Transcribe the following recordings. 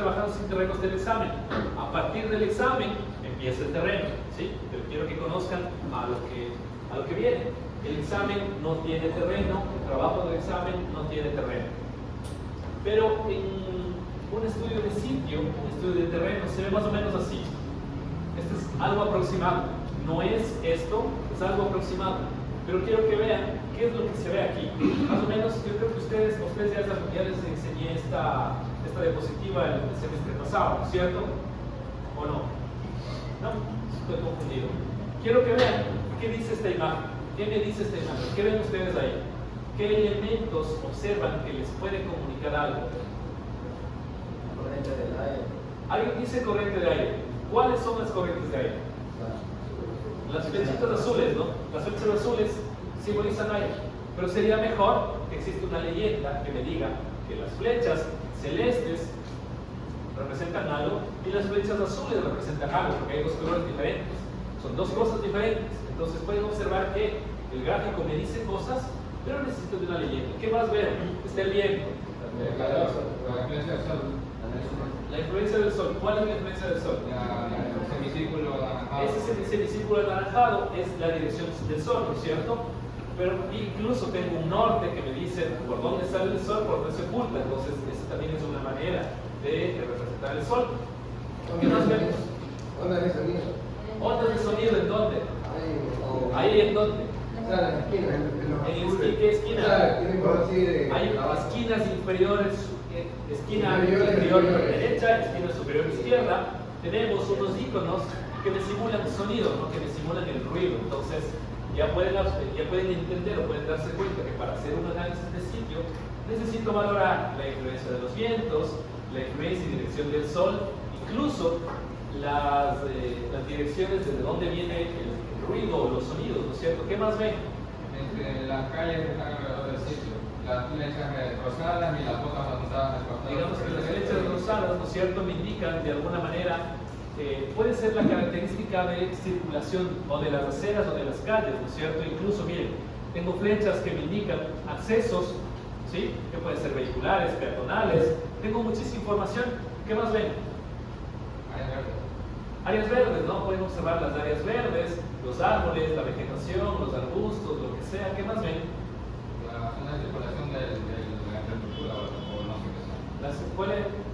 trabajando sin terrenos del examen. A partir del examen empieza el terreno, ¿sí? Pero quiero que conozcan a lo que viene. El examen no tiene terreno, el trabajo del examen no tiene terreno. Pero en un estudio de sitio, un estudio de terreno, se ve más o menos así. Esto es algo aproximado. No es esto, es algo aproximado. Pero quiero que vean qué es lo que se ve aquí. Más o menos, yo creo que ustedes ya les enseñé esta diapositiva el semestre pasado, ¿cierto? ¿O no? No, estoy confundido. Quiero que vean qué dice esta imagen. ¿Qué me dice esta imagen? ¿Qué ven ustedes ahí? ¿Qué elementos observan que les puede comunicar algo? Corriente del aire. Alguien dice corriente de aire. ¿Cuáles son las corrientes de aire? Las flechitas azules, ¿no? Las flechas azules simbolizan aire. Pero sería mejor que exista una leyenda que me diga que las flechas celestes representan algo y las flechas azules representan algo, porque hay dos colores diferentes. Son dos cosas diferentes. Entonces pueden observar que el gráfico me dice cosas, pero necesito de una leyenda. ¿Qué más veo? Está el viento. La influencia del sol. La influencia del sol. ¿Cuál es la influencia del sol? El semicírculo anaranjado. Ese semicírculo anaranjado es la dirección del sol, ¿no es cierto? Pero incluso tengo un norte que me dice por dónde sale el sol, por dónde se oculta. Entonces, esa también es una manera de representar el sol. ¿Qué más vemos? Ondas de sonido. ¿Ondas de sonido en dónde? Ahí en dónde. O sea, en las esquinas, ¿En qué esquina? Claro, tienen por así de. Hay esquinas inferiores, esquina Inferior, inferior inferior. derecha, esquina superior izquierda. Tenemos unos iconos que me simulan sonido, ¿no? Que me simulan el ruido. Entonces, ya pueden entender o pueden darse cuenta que para hacer un análisis de sitio necesito valorar la influencia de los vientos, la influencia y dirección del sol, incluso las direcciones desde dónde viene el ruido o los sonidos, ¿no es cierto? ¿Qué más ven? Las calles que están alrededor del sitio, las flechas rosadas y las botas apuntadas al costado. Digamos que las flechas rosadas, ¿no es cierto?, me indican de alguna manera, puede ser la característica de circulación o de las aceras o de las calles, ¿no es cierto? Incluso, miren, tengo flechas que me indican accesos, ¿sí? Que pueden ser vehiculares, peatonales, tengo muchísima información. ¿Qué más ven? Áreas verdes, ¿no? Pueden observar las áreas verdes, los árboles, la vegetación, los arbustos, lo que sea. ¿Qué más ven? La zona de circulación de la infraestructura o no sé qué sea.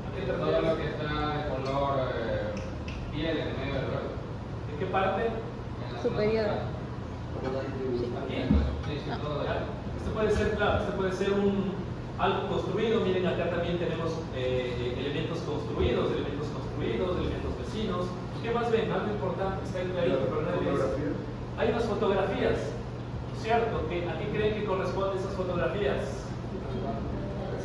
¿A qué te Todo refieres? lo que está de color piel en medio del verde. ¿De qué parte? En la Superior. zona Aquí. sí, sí, todo de Claro. Esto puede ser, claro, esto puede ser algo construido. Miren, acá también tenemos elementos construidos, elementos vecinos. ¿Qué más ven? Algo importante, está ahí clarito, pero nadie dice. Hay unas fotografías, ¿cierto? ¿A qué creen que corresponden esas fotografías?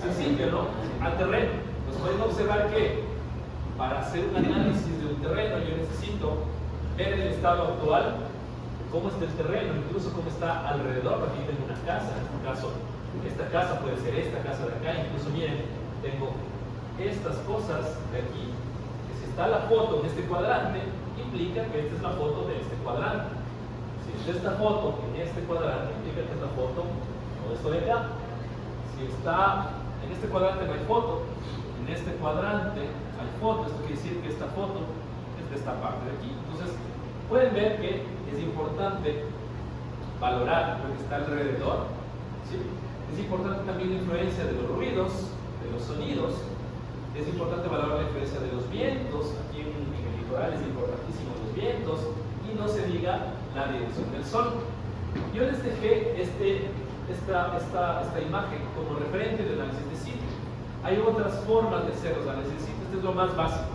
Al sitio, ¿no? Al terreno. Pues pueden observar que para hacer un análisis de un terreno yo necesito ver el estado actual, cómo está el terreno, incluso cómo está alrededor. Aquí tengo una casa, en este caso, esta casa puede ser esta casa de acá. Incluso miren, tengo estas cosas de aquí. Está la foto en este cuadrante, implica que esta es la foto de este cuadrante. Si está esta foto en este cuadrante, implica que es la foto de esto de acá. Si está en este cuadrante no hay foto, en este cuadrante hay foto. Esto quiere decir que esta foto es de esta parte de aquí. Entonces, pueden ver que es importante valorar lo que está alrededor, ¿sí? Es importante también la influencia de los ruidos, de los sonidos. Es importante valorar la influencia de los vientos. Aquí en el litoral es importantísimo los vientos. Y no se diga la dirección del sol. Yo les dejé esta imagen como referente de análisis de sitio. Hay otras formas de hacer los análisis de sitio. Esto es lo más básico.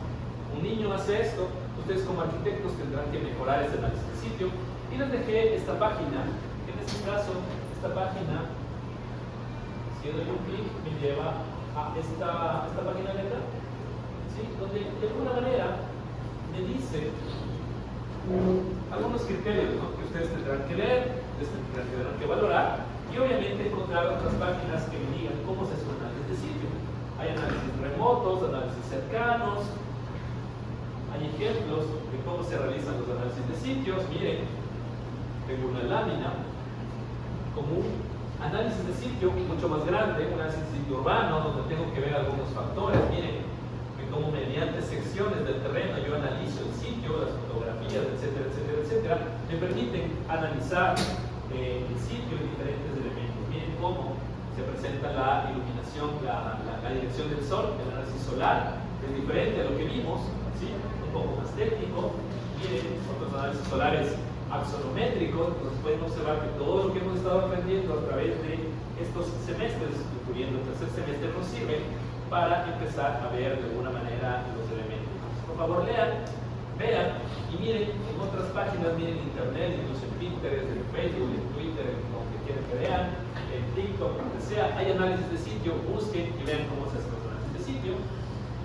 Un niño hace esto. Ustedes como arquitectos tendrán que mejorar ese análisis de sitio. Y les dejé esta página. En este caso, esta página, si yo doy un clic, me lleva a esta página de acá, ¿sí? Donde de alguna manera me dice algunos criterios, ¿no?, que ustedes tendrán que leer, tendrán que valorar, y obviamente encontrar otras páginas que me digan cómo se hace un análisis de sitio. Hay análisis remotos, análisis cercanos, hay ejemplos de cómo se realizan los análisis de sitios. Miren, tengo una lámina común. Análisis de sitio mucho más grande, un análisis de sitio urbano, donde tengo que ver algunos factores. Miren cómo me dimensiones del terreno, yo analizo el sitio, las fotografías, etcétera, etcétera, etcétera, me permiten analizar el sitio en diferentes elementos. Miren cómo se presenta la iluminación, la dirección del sol, el análisis solar, es diferente a lo que vimos, ¿sí? Un poco más técnico. Miren, otros análisis solares axonométricos, entonces pueden observar que todo lo que hemos estado aprendiendo a través de estos semestres, incluyendo el tercer semestre, nos sirve para empezar a ver de alguna manera los elementos. Por favor, lean, vean y miren en otras páginas, miren en internet, incluso en Pinterest, en Facebook, en Twitter, en donde quieran que vean, en TikTok, donde sea, hay análisis de sitio, busquen y vean cómo se hacen los análisis de sitio.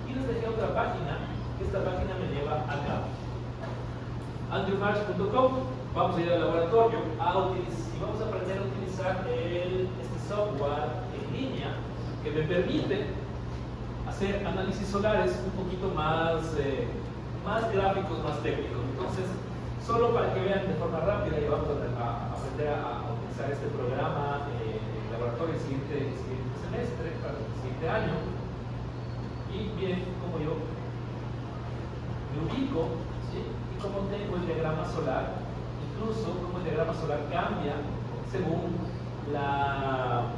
Y les dejé otra página, esta página me lleva acá. andrewmarsh.com. Vamos a ir al laboratorio y vamos a aprender a utilizar este software en línea que me permite hacer análisis solares un poquito más gráficos, más técnicos. Entonces, solo para que vean de forma rápida, y vamos a aprender a utilizar este programa en el laboratorio el siguiente semestre, para el siguiente año. Y miren cómo yo me ubico, ¿sí? Y cómo tengo el diagrama solar, incluso cómo el diagrama solar cambia según la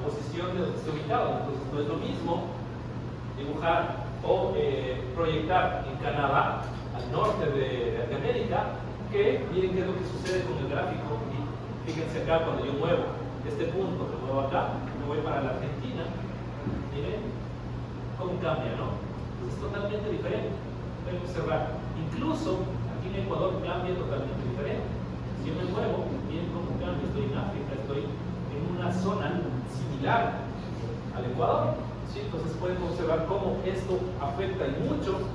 posición de donde estoy ubicado. Entonces, no es lo mismo dibujar o proyectar en Canadá, al norte de América, que miren qué es lo que sucede con el gráfico. Y fíjense acá, cuando yo muevo este punto, me muevo acá, me voy para la Argentina, miren cómo cambia, ¿no? Entonces es totalmente diferente. Pueden observar, incluso aquí en Ecuador cambia totalmente diferente. Si yo me muevo, miren cómo cambia. Estoy en África, estoy en una zona similar al Ecuador. ¿Sí? Entonces pueden observar cómo esto afecta y mucho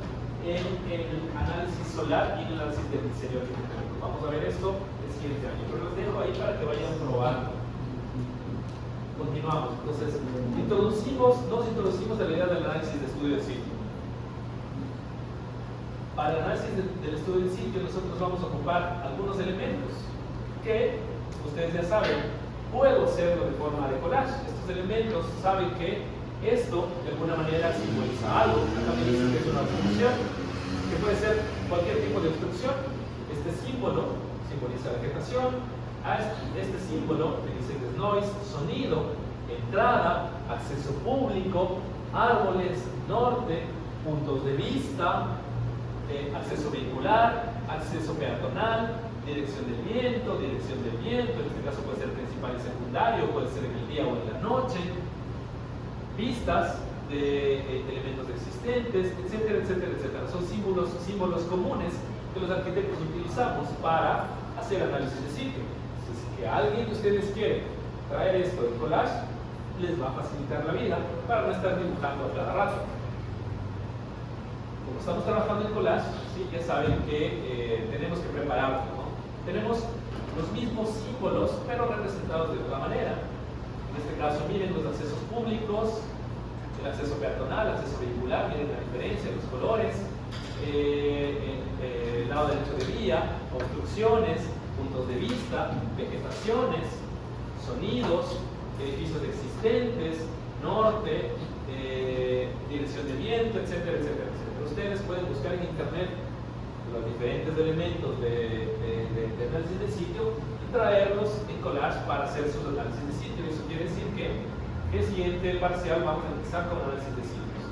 en el análisis solar y en el análisis del diseño arquitectónico. Vamos a ver esto el siguiente año, pero los dejo ahí para que vayan probando. Continuamos. Entonces, nos introducimos a la idea del análisis de estudio del sitio. Para el análisis del estudio del sitio, nosotros vamos a ocupar algunos elementos que ustedes ya saben, puedo hacerlo de forma de collage. Estos elementos saben que esto de alguna manera simboliza algo. Acá me dicen que es una obstrucción, que puede ser cualquier tipo de obstrucción. Este símbolo simboliza vegetación. Este símbolo me dice que es noise, sonido, entrada, acceso público, árboles, norte, puntos de vista, acceso vehicular, acceso peatonal, dirección del viento, en este caso puede ser principal y secundario, puede ser en el día o en la noche, vistas de elementos existentes, etcétera, etcétera, etcétera. Son símbolos comunes que los arquitectos utilizamos para hacer análisis de sitio. Si que alguien de ustedes quiere traer esto en collage, les va a facilitar la vida para no estar dibujando a cada rato. Como estamos trabajando en collage, ¿sí? Ya saben que tenemos que prepararlo, ¿no? Tenemos los mismos símbolos, pero representados de otra manera. En este caso, miren los accesos públicos, el acceso peatonal, el acceso vehicular, miren la diferencia, los colores, el lado derecho de vía, obstrucciones, puntos de vista, vegetaciones, sonidos, edificios existentes, norte, dirección de viento, etcétera, etcétera, etcétera. Ustedes pueden buscar en internet los diferentes elementos de análisis de sitio y traerlos en collage para hacer sus análisis de sitio. Eso quiere decir que el siguiente parcial vamos a empezar con análisis de sitios.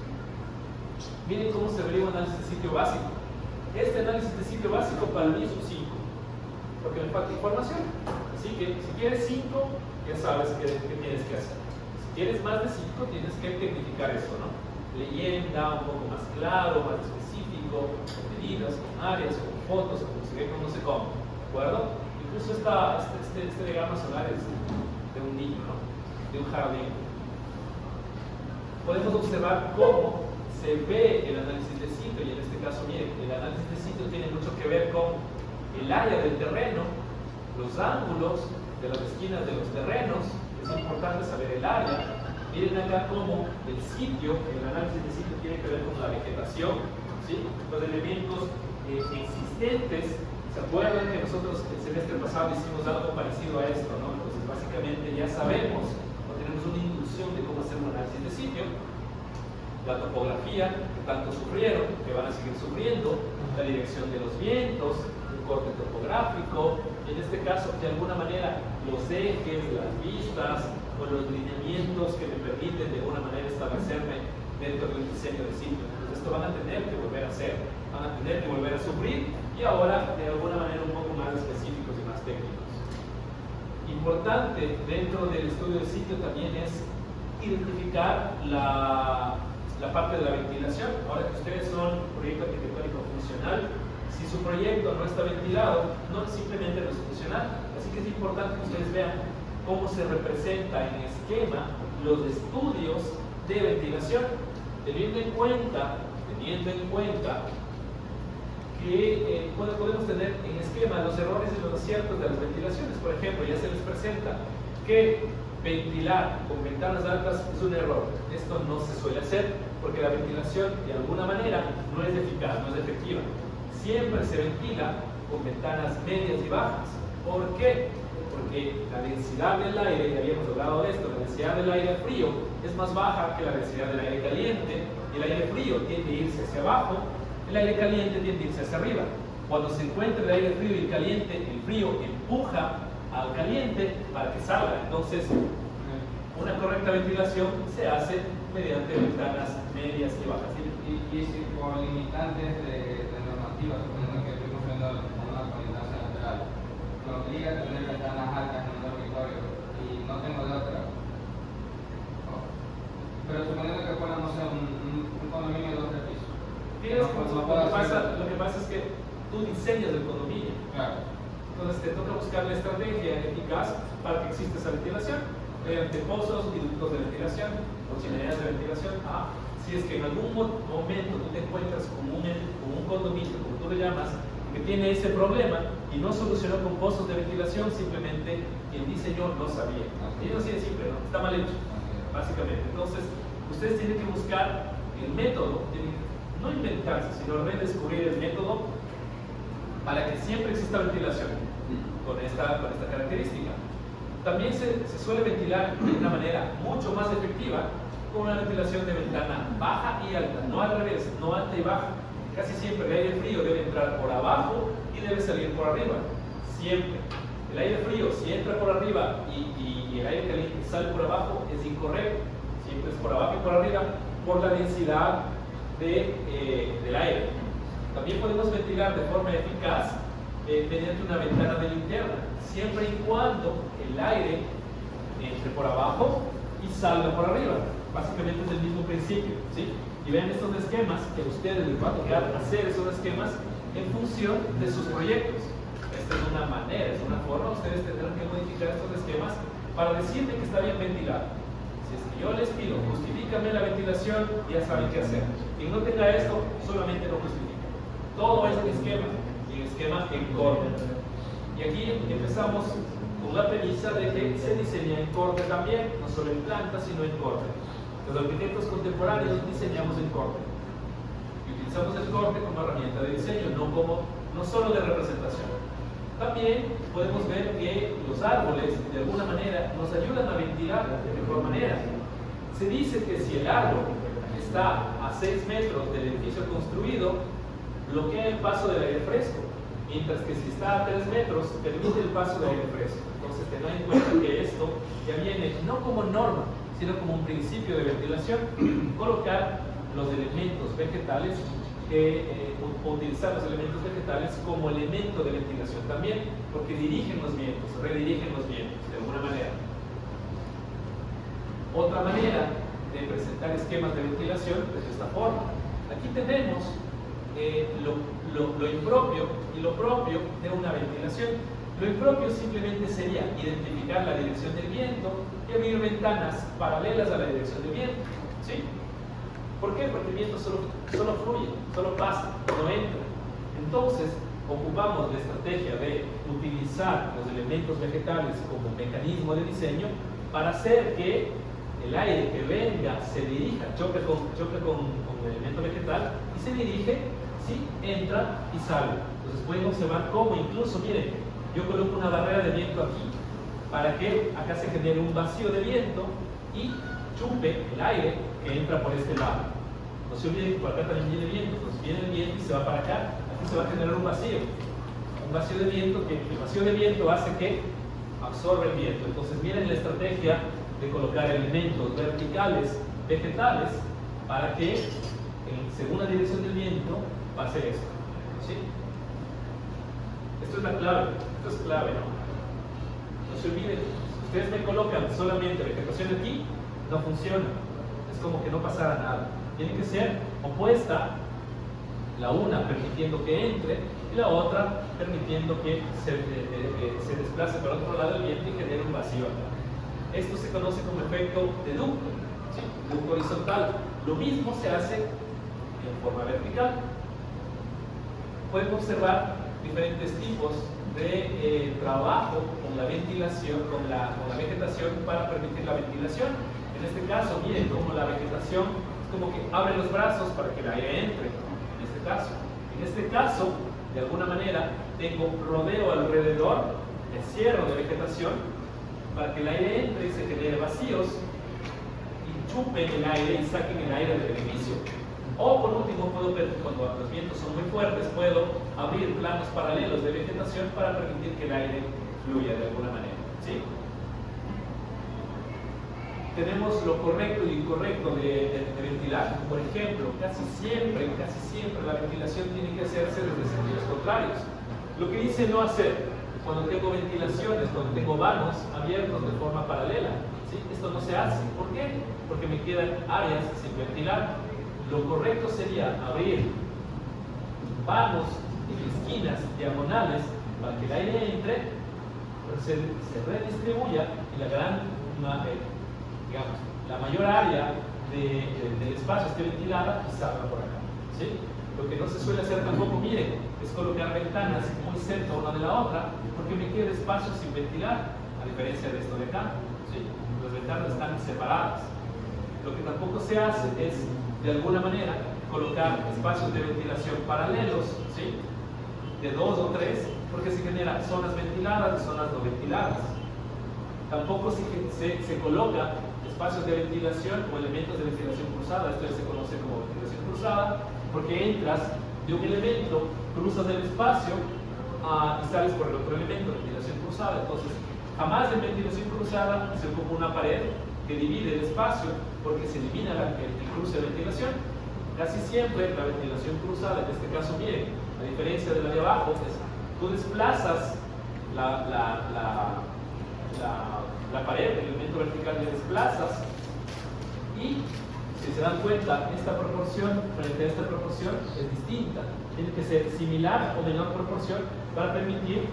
Miren cómo se vería un análisis de sitio básico. Este análisis de sitio básico para mí es un 5, porque me falta información. Así que si quieres 5, ya sabes qué tienes que hacer. Si quieres más de 5, tienes que tecnificar esto, ¿no? Leyenda, un poco más claro, más específico, con medidas, con áreas, con fotos, con se ve, con no sé cómo, ¿de acuerdo? Incluso este diagrama solar es de un niño, ¿no? De un jardín. Podemos observar cómo se ve el análisis de sitio, y en este caso, miren, el análisis de sitio tiene mucho que ver con el área del terreno, los ángulos de las esquinas de los terrenos. Es importante saber el área. Miren acá cómo el sitio, el análisis de sitio tiene que ver con la vegetación, ¿sí? Los elementos existentes. ¿Se acuerdan que nosotros el semestre pasado hicimos algo parecido a esto, ¿no? Entonces básicamente ya sabemos o tenemos una intuición de cómo hacer un análisis de sitio. la topografía que tanto sufrieron, que van a seguir sufriendo, la dirección de los vientos, un corte topográfico, en este caso de alguna manera los ejes, las vistas o los lineamientos que me permiten de alguna manera establecerme dentro del diseño de sitio. Entonces esto van a tener que volver a hacer, van a tener que volver a sufrir y ahora de alguna manera un poco más específicos y más técnicos. Importante dentro del estudio del sitio también es identificar la parte de la ventilación. Ahora que ustedes son proyecto arquitectónico funcional, si su proyecto no está ventilado, no simplemente no es funcional. Así que es importante que ustedes vean cómo se representa en esquema los estudios de ventilación, teniendo en cuenta que podemos tener en esquema los errores y los aciertos de las ventilaciones. Por ejemplo, ya se les presenta que ventilar con ventanas altas es un error. Esto no se suele hacer porque la ventilación de alguna manera no es eficaz, no es efectiva. Siempre se ventila con ventanas medias y bajas. ¿Por qué? Porque la densidad del aire, ya habíamos hablado de esto, la densidad del aire frío es más baja que la densidad del aire caliente. El aire frío tiende a irse hacia abajo, el aire caliente tiende a irse hacia arriba. Cuando se encuentra el aire frío y el caliente, el frío empuja al caliente para que salga. Entonces, una correcta ventilación se hace mediante ventanas medias y bajas. Y si por limitantes de normativa, suponiendo que estoy construyendo una colindancia lateral, me obliga a tener ventanas altas en un dormitorio y no tengo de otra. Pero suponiendo que fuera, no sé, un condominio de 2 pisos. Lo que pasa es que tú diseñas el condominio. Claro. Entonces te toca buscar la estrategia eficaz para que exista esa ventilación, mediante pozos y ductos de ventilación o chimeneas de ventilación. Si es que en algún momento tú te encuentras con un condominio, como tú le llamas, que tiene ese problema y no solucionó con pozos de ventilación, simplemente quien diseñó no sabía. Y no así de simple, ¿no? Está mal hecho, básicamente. Entonces, ustedes tienen que buscar el método, no inventarse, sino redescubrir el método para que siempre exista ventilación con esta característica. También se suele ventilar de una manera mucho más efectiva con una ventilación de ventana baja y alta, no al revés, no alta y baja. Casi siempre el aire frío debe entrar por abajo y debe salir por arriba. Siempre. El aire frío, si entra por arriba y el aire caliente sale por abajo, es incorrecto. Siempre es por abajo y por arriba por la densidad del aire. También podemos ventilar de forma eficaz mediante una ventana de linterna, siempre y cuando el aire entre por abajo y salga por arriba. Básicamente es el mismo principio, ¿sí? Y vean estos esquemas que a ustedes les va a tocar hacer esos esquemas en función de sus proyectos. Esta es una manera, es una forma, ustedes tendrán que modificar estos esquemas para decirme que está bien ventilado. Si es que yo les pido, justifícame la ventilación, ya saben qué hacer. Quien no tenga esto, solamente no justifica. Todo es un esquema, y un esquema en corte. Y aquí empezamos con la premisa de que se diseña en corte también, no solo en planta, sino en corte. Los arquitectos contemporáneos diseñamos en corte. Y utilizamos el corte como herramienta de diseño, no solo de representación. También podemos ver que los árboles, de alguna manera, nos ayudan a ventilar de mejor manera. Se dice que si el árbol está a 6 metros del edificio construido, bloquea el paso del aire fresco, mientras que si está a 3 metros, permite el paso del aire fresco. Entonces, tengan en cuenta que esto ya viene no como norma, sino como un principio de ventilación, colocar los elementos vegetales, utilizar los elementos vegetales como elemento de ventilación también, porque dirigen los vientos, redirigen los vientos, de alguna manera. Otra manera de presentar esquemas de ventilación es de esta forma. Aquí tenemos lo impropio y lo propio de una ventilación. Lo impropio simplemente sería identificar la dirección del viento y abrir ventanas paralelas a la dirección del viento. ¿Sí? ¿Por qué? Porque el viento solo fluye, solo pasa, no entra. Entonces, ocupamos la estrategia de utilizar los elementos vegetales como mecanismo de diseño para hacer que el aire que venga se dirija, choque con el elemento vegetal y se dirige, ¿sí? Entra y sale. Entonces pueden observar cómo incluso, miren, yo coloco una barrera de viento aquí para que acá se genere un vacío de viento y chupe el aire que entra por este lado. No se olviden que por acá también viene viento, entonces viene el viento y se va para acá, aquí se va a generar un vacío de viento, que el vacío de viento hace que absorbe el viento. Entonces miren la estrategia de colocar elementos verticales, vegetales, para que según la dirección del viento pase esto, ¿sí? Esto es la clave, esto es clave, ¿no? No se olviden, si ustedes me colocan solamente vegetación aquí, no funciona, es como que no pasara nada. Tiene que ser opuesta, la una permitiendo que entre y la otra permitiendo que se desplace para otro lado del viento y genere un vacío acá. Esto se conoce como efecto de ducto, ¿sí? Ducto horizontal. Lo mismo se hace en forma vertical. Pueden observar diferentes tipos de trabajo con la ventilación, con la vegetación para permitir la ventilación. En este caso, miren cómo la vegetación es como que abre los brazos para que el aire entre. En este caso, de alguna manera, tengo rodeo alrededor, encierro de vegetación, para que el aire entre y se genere vacíos y chupen el aire y saquen el aire del edificio. O por último, cuando los vientos son muy fuertes, puedo abrir planos paralelos de vegetación para permitir que el aire fluya de alguna manera, ¿sí? Tenemos lo correcto y incorrecto de ventilar. Por ejemplo, casi siempre la ventilación tiene que hacerse desde sentidos contrarios. Lo que dice no hacer cuando tengo ventilaciones, cuando tengo vanos abiertos de forma paralela, ¿sí? Esto no se hace. ¿Por qué? Porque me quedan áreas sin ventilar. Lo correcto sería abrir vanos en esquinas diagonales para que el aire entre, se redistribuya y la mayor área del espacio esté ventilada y salga por acá, ¿sí? Lo que no se suele hacer tampoco, miren, es colocar ventanas muy cerca una de la otra, porque me queda espacio sin ventilar, a diferencia de esto de acá, ¿sí? Las ventanas están separadas. Lo que tampoco se hace es, de alguna manera, colocar espacios de ventilación paralelos, ¿sí? De 2 o 3, porque se generan zonas ventiladas y zonas no ventiladas. Tampoco se coloca espacios de ventilación o elementos de ventilación cruzada. Esto se conoce como ventilación cruzada, porque entras de un elemento, cruzas el espacio y sales por el otro elemento, ventilación cruzada. Entonces, jamás en ventilación cruzada se ocupa una pared que divide el espacio, porque se elimina el cruce de ventilación. Casi siempre la ventilación cruzada, en este caso, miren, a diferencia de la de abajo, tú desplazas la pared, el elemento vertical le desplazas, y si se dan cuenta, esta proporción frente a esta proporción es distinta. Tiene que ser similar o menor proporción para permitir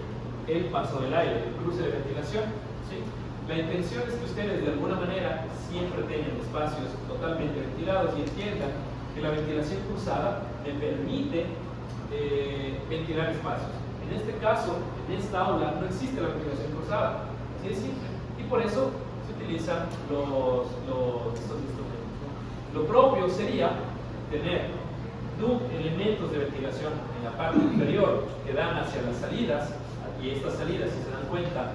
el paso del aire, el cruce de ventilación, ¿sí? La intención es que ustedes de alguna manera siempre tengan espacios totalmente ventilados y entiendan que la ventilación cruzada me permite ventilar espacios. En este caso, en esta aula, no existe la ventilación cruzada, así de simple, y por eso se utilizan estos instrumentos. Lo propio sería tener elementos de ventilación en la parte inferior que dan hacia las salidas, y estas salidas, si se dan cuenta,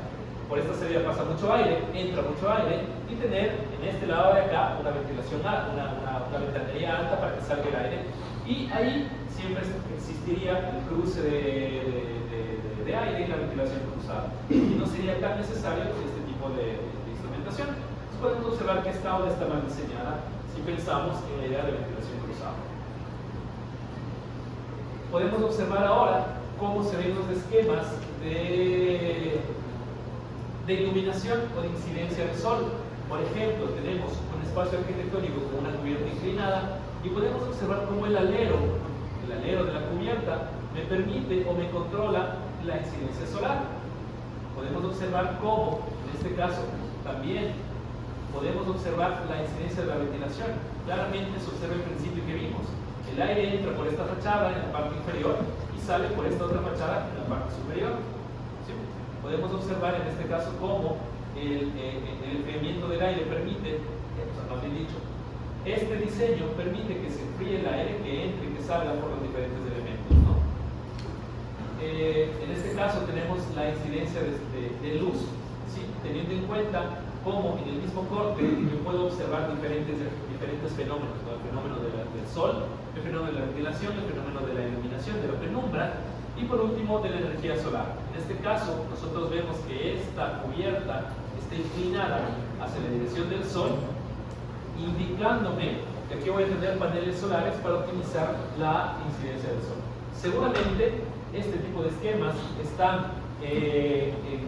por esta salida pasa mucho aire, entra mucho aire, y tener en este lado de acá una ventilación alta, una ventanería alta para que salga el aire, y ahí siempre existiría el cruce de aire y la ventilación cruzada, y no sería tan necesario este tipo de instrumentación. Entonces podemos observar que esta aula está mal diseñada si pensamos en la idea de ventilación cruzada. Podemos observar ahora cómo se ven los esquemas de iluminación o de incidencia del sol. Por ejemplo, tenemos un espacio arquitectónico con una cubierta inclinada y podemos observar cómo el alero de la cubierta me permite o me controla la incidencia solar. Podemos observar cómo, en este caso, también podemos observar la incidencia de la ventilación. Claramente se observa el principio que vimos. El aire entra por esta fachada en la parte inferior y sale por esta otra fachada en la parte superior. ¿Sí? Podemos observar en este caso cómo el enfriamiento del aire permite, más bien dicho, este diseño permite que se enfríe el aire, que entre y que salga por los diferentes elementos, ¿no? En este caso tenemos la incidencia de luz, ¿sí? Teniendo en cuenta cómo en el mismo corte yo puedo observar diferentes diferentes fenómenos, ¿no? El fenómeno del sol, el fenómeno de la ventilación, el fenómeno de la iluminación, de la penumbra, y por último de la energía solar. En este caso, nosotros vemos que esta cubierta está inclinada hacia la dirección del sol, indicándome que aquí voy a tener paneles solares para optimizar la incidencia del sol. Seguramente este tipo de esquemas están en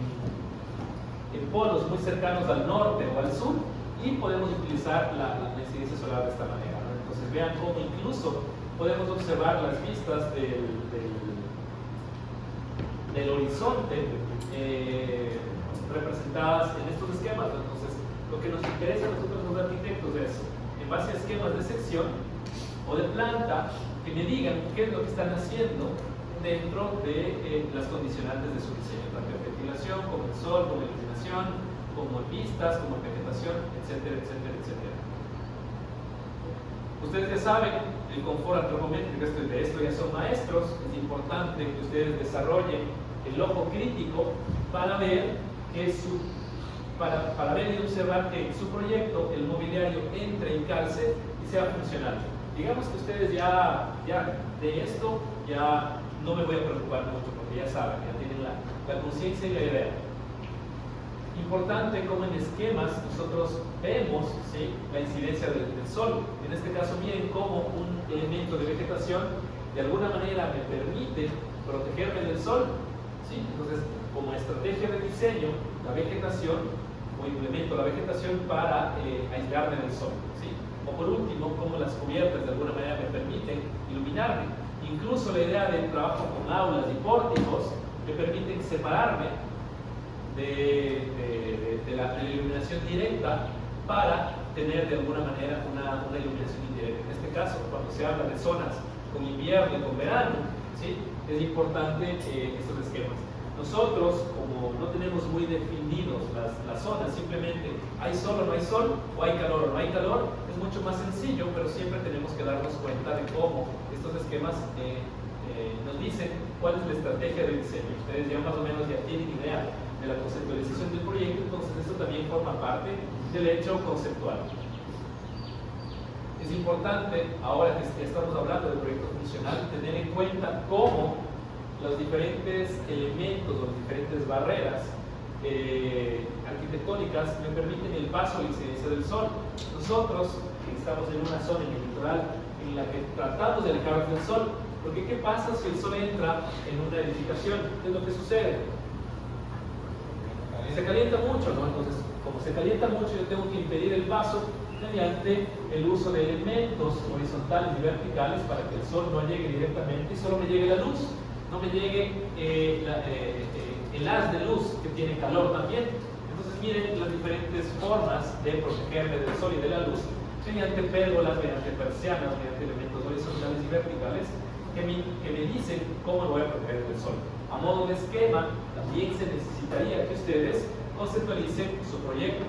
polos muy cercanos al norte o al sur y podemos utilizar la incidencia solar de esta manera, ¿no? Entonces vean cómo incluso podemos observar las vistas del horizonte representadas en estos esquemas. Entonces, lo que nos interesa a nosotros los arquitectos es, en base a esquemas de sección o de planta, que me digan qué es lo que están haciendo dentro de las condicionantes de su diseño, tanto en ventilación, como en sol, como en iluminación, como en vistas, como en vegetación, etcétera, etcétera, etcétera. Ustedes ya saben, el confort antropométrico, de esto ya son maestros. Es importante que ustedes desarrollen el ojo crítico para ver para ver y observar que su proyecto, el mobiliario, entre y calce y sea funcional. Digamos que ustedes ya de esto ya no me voy a preocupar mucho, porque ya saben, ya tienen la conciencia y la idea. Importante como en esquemas nosotros vemos, ¿sí?, la incidencia del sol. En este caso miren cómo un elemento de vegetación de alguna manera me permite protegerme del sol, ¿sí? Entonces, como estrategia de diseño, la vegetación, o implemento la vegetación para aislarme del sol, ¿sí? O por último, como las cubiertas de alguna manera me permiten iluminarme. Incluso la idea del trabajo con aulas y pórticos me permiten separarme de la iluminación directa para tener de alguna manera una iluminación indirecta. En este caso, cuando se habla de zonas con invierno y con verano, ¿sí?, es importante estos esquemas. Nosotros, como no tenemos muy definidos las zonas, simplemente hay sol o no hay sol, o hay calor o no hay calor, es mucho más sencillo, pero siempre tenemos que darnos cuenta de cómo estos esquemas nos dicen cuál es la estrategia de diseño. Ustedes ya más o menos ya tienen idea de la conceptualización del proyecto, entonces esto también forma parte del hecho conceptual. Es importante, ahora que estamos hablando del proyecto funcional, tener en cuenta cómo los diferentes elementos o las diferentes barreras arquitectónicas me permiten el paso a la incidencia del sol. Nosotros estamos en una zona en el litoral en la que tratamos de alejarnos del sol, porque ¿qué pasa si el sol entra en una edificación? ¿Qué es lo que sucede? Se calienta mucho, ¿no? Entonces, como se calienta mucho, yo tengo que impedir el paso mediante el uso de elementos horizontales y verticales para que el sol no llegue directamente y solo me llegue la luz, no me llegue el haz de luz que tiene calor también. Entonces miren las diferentes formas de protegerme del sol y de la luz mediante pérgolas, mediante persianas, mediante elementos horizontales y verticales que me dicen cómo me voy a proteger del sol. A modo de esquema, también se necesitaría que ustedes conceptualicen su proyecto.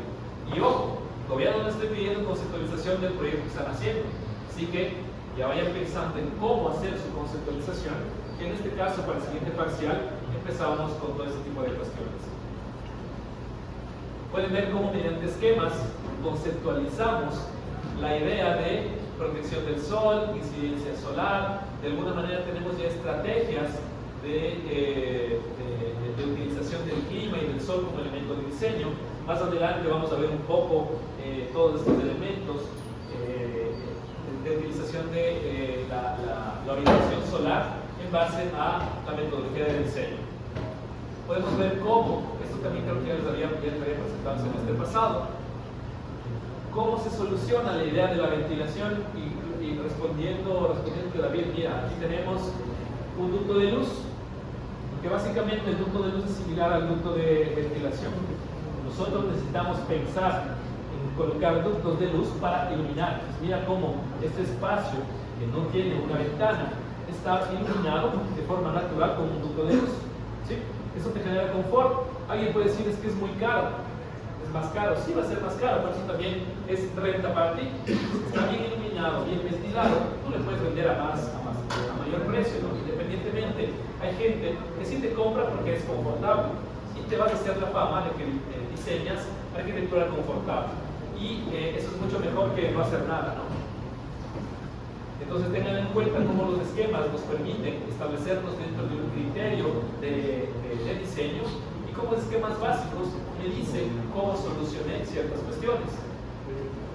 Y ojo, todavía no les estoy pidiendo conceptualización del proyecto que están haciendo, así que ya vayan pensando en cómo hacer su conceptualización, que en este caso para el siguiente parcial empezamos con todo este tipo de cuestiones. Pueden ver cómo mediante esquemas conceptualizamos la idea de protección del sol, incidencia solar. De alguna manera tenemos ya estrategias de utilización del clima y del sol como elemento de diseño. Más adelante vamos a ver un poco todos estos elementos de utilización de la orientación solar en base a la metodología de diseño. Podemos ver cómo, esto también creo que ya les había presentado el semestre pasado, cómo se soluciona la idea de la ventilación y respondiendo a David, mira, aquí tenemos un ducto de luz, que básicamente el ducto de luz es similar al ducto de ventilación. Nosotros necesitamos pensar en colocar ductos de luz para iluminar. Mira cómo este espacio que no tiene una ventana está iluminado de forma natural con un ducto de luz, ¿sí? Eso te genera confort. Alguien puede decir es que es muy caro, es más caro. Sí, va a ser más caro, pero eso también es renta para ti. Está bien iluminado, bien ventilado, tú le puedes vender a mayor precio, ¿no? Independientemente, hay gente que sí te compra porque es confortable y te va a hacer la fama de que diseñas arquitectura confortable. y eso es mucho mejor que no hacer nada, ¿no? Entonces tengan en cuenta cómo los esquemas nos permiten establecernos dentro de un criterio de diseño y cómo los esquemas básicos me dicen cómo solucioné ciertas cuestiones.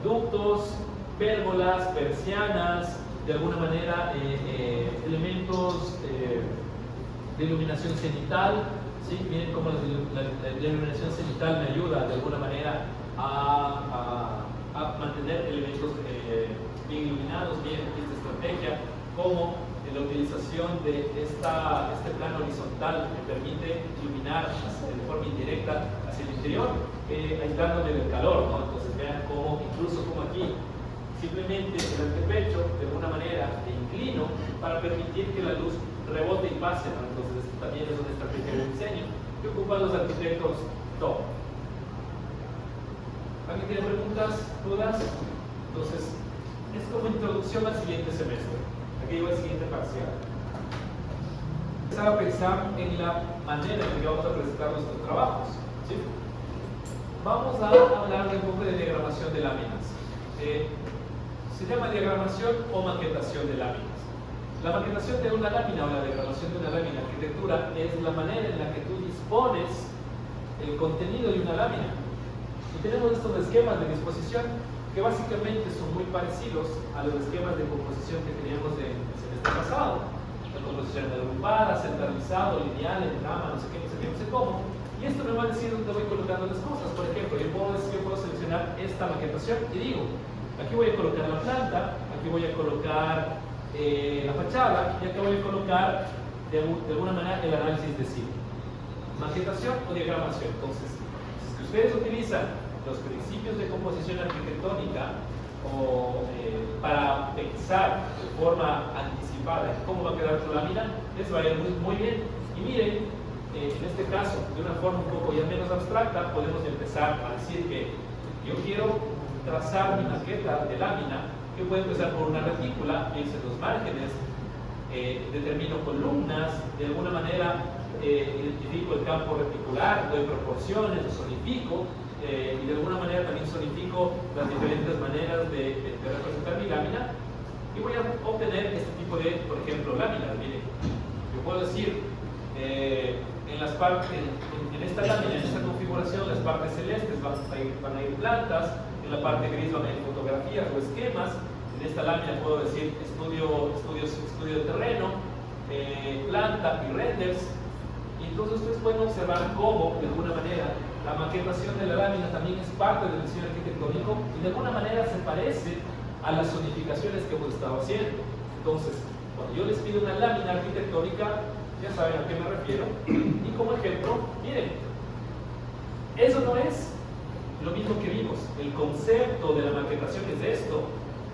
Ductos, pérgolas, persianas, de alguna manera elementos de iluminación cenital, ¿sí? Miren cómo la iluminación cenital me ayuda de alguna manera a mantener elementos bien iluminados. Miren aquí esta estrategia, como la utilización de este plano horizontal me permite iluminar de forma indirecta hacia el interior, aislándome del calor, ¿no? Entonces vean cómo, incluso como aquí, simplemente el antepecho de alguna manera me inclino para permitir que la luz rebote y pase, ¿no? Entonces esto también es una estrategia de diseño que ocupan los arquitectos top. ¿Alguien tiene preguntas, dudas? Entonces, es como introducción al siguiente semestre. Aquí va el siguiente parcial. Empezar a pensar en la manera en que vamos a presentar nuestros trabajos, ¿sí? Vamos a hablar de un poco de diagramación de láminas. Se llama diagramación o maquetación de láminas. La maquetación de una lámina o la diagramación de una lámina en arquitectura es la manera en la que tú dispones el contenido de una lámina. Y tenemos estos esquemas de disposición que básicamente son muy parecidos a los esquemas de composición que teníamos en el semestre pasado. La composición agrupada, centralizado, lineal, en trama, no sé qué, no sé cómo. Y esto me va a decir dónde voy colocando las cosas. Por ejemplo, yo puedo seleccionar esta maquetación y digo, aquí voy a colocar la planta, aquí voy a colocar la fachada y aquí voy a colocar de alguna manera el análisis de sitio. Maquetación o diagramación. Entonces, si ustedes utilizan los principios de composición arquitectónica o para pensar de forma anticipada en cómo va a quedar tu lámina, les va a ir muy bien. Y miren, en este caso, de una forma un poco ya menos abstracta, podemos empezar a decir que yo quiero trazar mi maqueta de lámina, que puede empezar por una retícula, pienso en los márgenes, determino columnas, de alguna manera identifico el campo reticular, doy proporciones, lo zonifico, y de alguna manera también zonifico las diferentes maneras de representar mi lámina, y voy a obtener este tipo de, por ejemplo, láminas. Miren, yo puedo decir, en las partes, en esta lámina, en esta configuración, las partes celestes van a ir plantas, en la parte gris van a ir fotografías o esquemas. En esta lámina puedo decir estudio de terreno, planta y renders. Y entonces ustedes pueden observar cómo, de alguna manera, la maquetación de la lámina también es parte del diseño arquitectónico y de alguna manera se parece a las zonificaciones que hemos estado haciendo. Entonces, cuando yo les pido una lámina arquitectónica, ya saben a qué me refiero. Y como ejemplo, miren, eso no es lo mismo que vimos. El concepto de la maquetación es esto.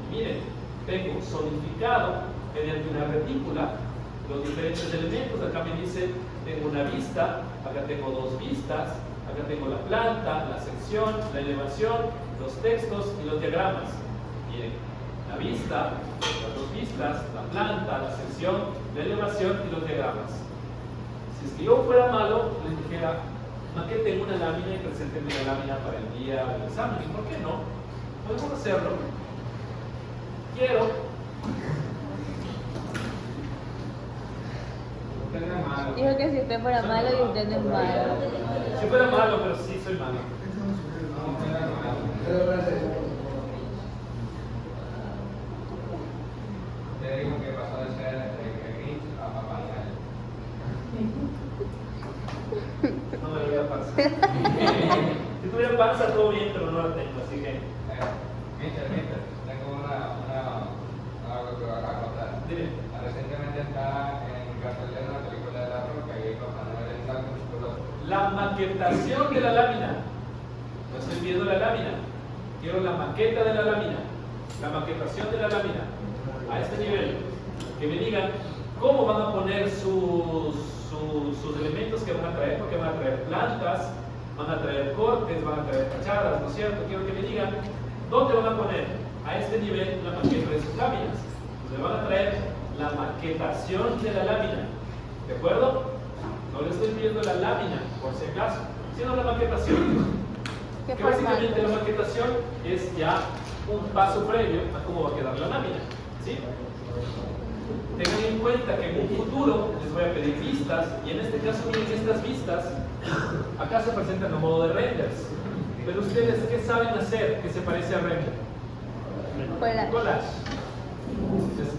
Y miren, tengo zonificado mediante una retícula los diferentes elementos. Acá me dice, tengo una vista, acá tengo dos vistas, acá tengo la planta, la sección, la elevación, los textos y los diagramas. Miren, la vista, las dos vistas, la planta, la sección, la elevación y los diagramas. Si es que yo fuera malo, les dijera, maqueten una lámina y presenten la lámina para el día del examen. ¿Y por qué no? Podemos hacerlo. Quiero. Dijo que si usted fuera malo y usted no es malo. Si fuera malo, pero sí soy malo. Te digo que pasó de ser gris a Papá Noel. No me lo voy a pasar. Si tuviera panza, todo bien, pero no la tengo, así que. Mister, tengo algo que voy a contar. Dime. Recientemente está en cartelera una película de La Roca y Papá Noel es algo musculoso. La maquetación de la lámina. No estoy viendo la lámina. Quiero la maqueta de la lámina. La maquetación de la lámina. A este nivel. Que me digan cómo van a poner sus elementos que van a traer, porque van a traer plantas, van a traer cortes, van a traer fachadas, ¿no es cierto? Quiero que me digan dónde van a poner a este nivel la maqueta de sus láminas. Entonces van a traer la maquetación de la lámina, ¿de acuerdo? No le estoy pidiendo la lámina, por si acaso, sino la maquetación. ¿Qué Que básicamente la formato? maquetación es ya un paso previo a cómo va a quedar la lámina, ¿sí? Tengan en cuenta que en un futuro les voy a pedir vistas, y en este caso miren estas vistas, acá se presentan a modo de renders. Pero ustedes, ¿qué saben hacer que se parece a render? Collage. Collage. Entonces,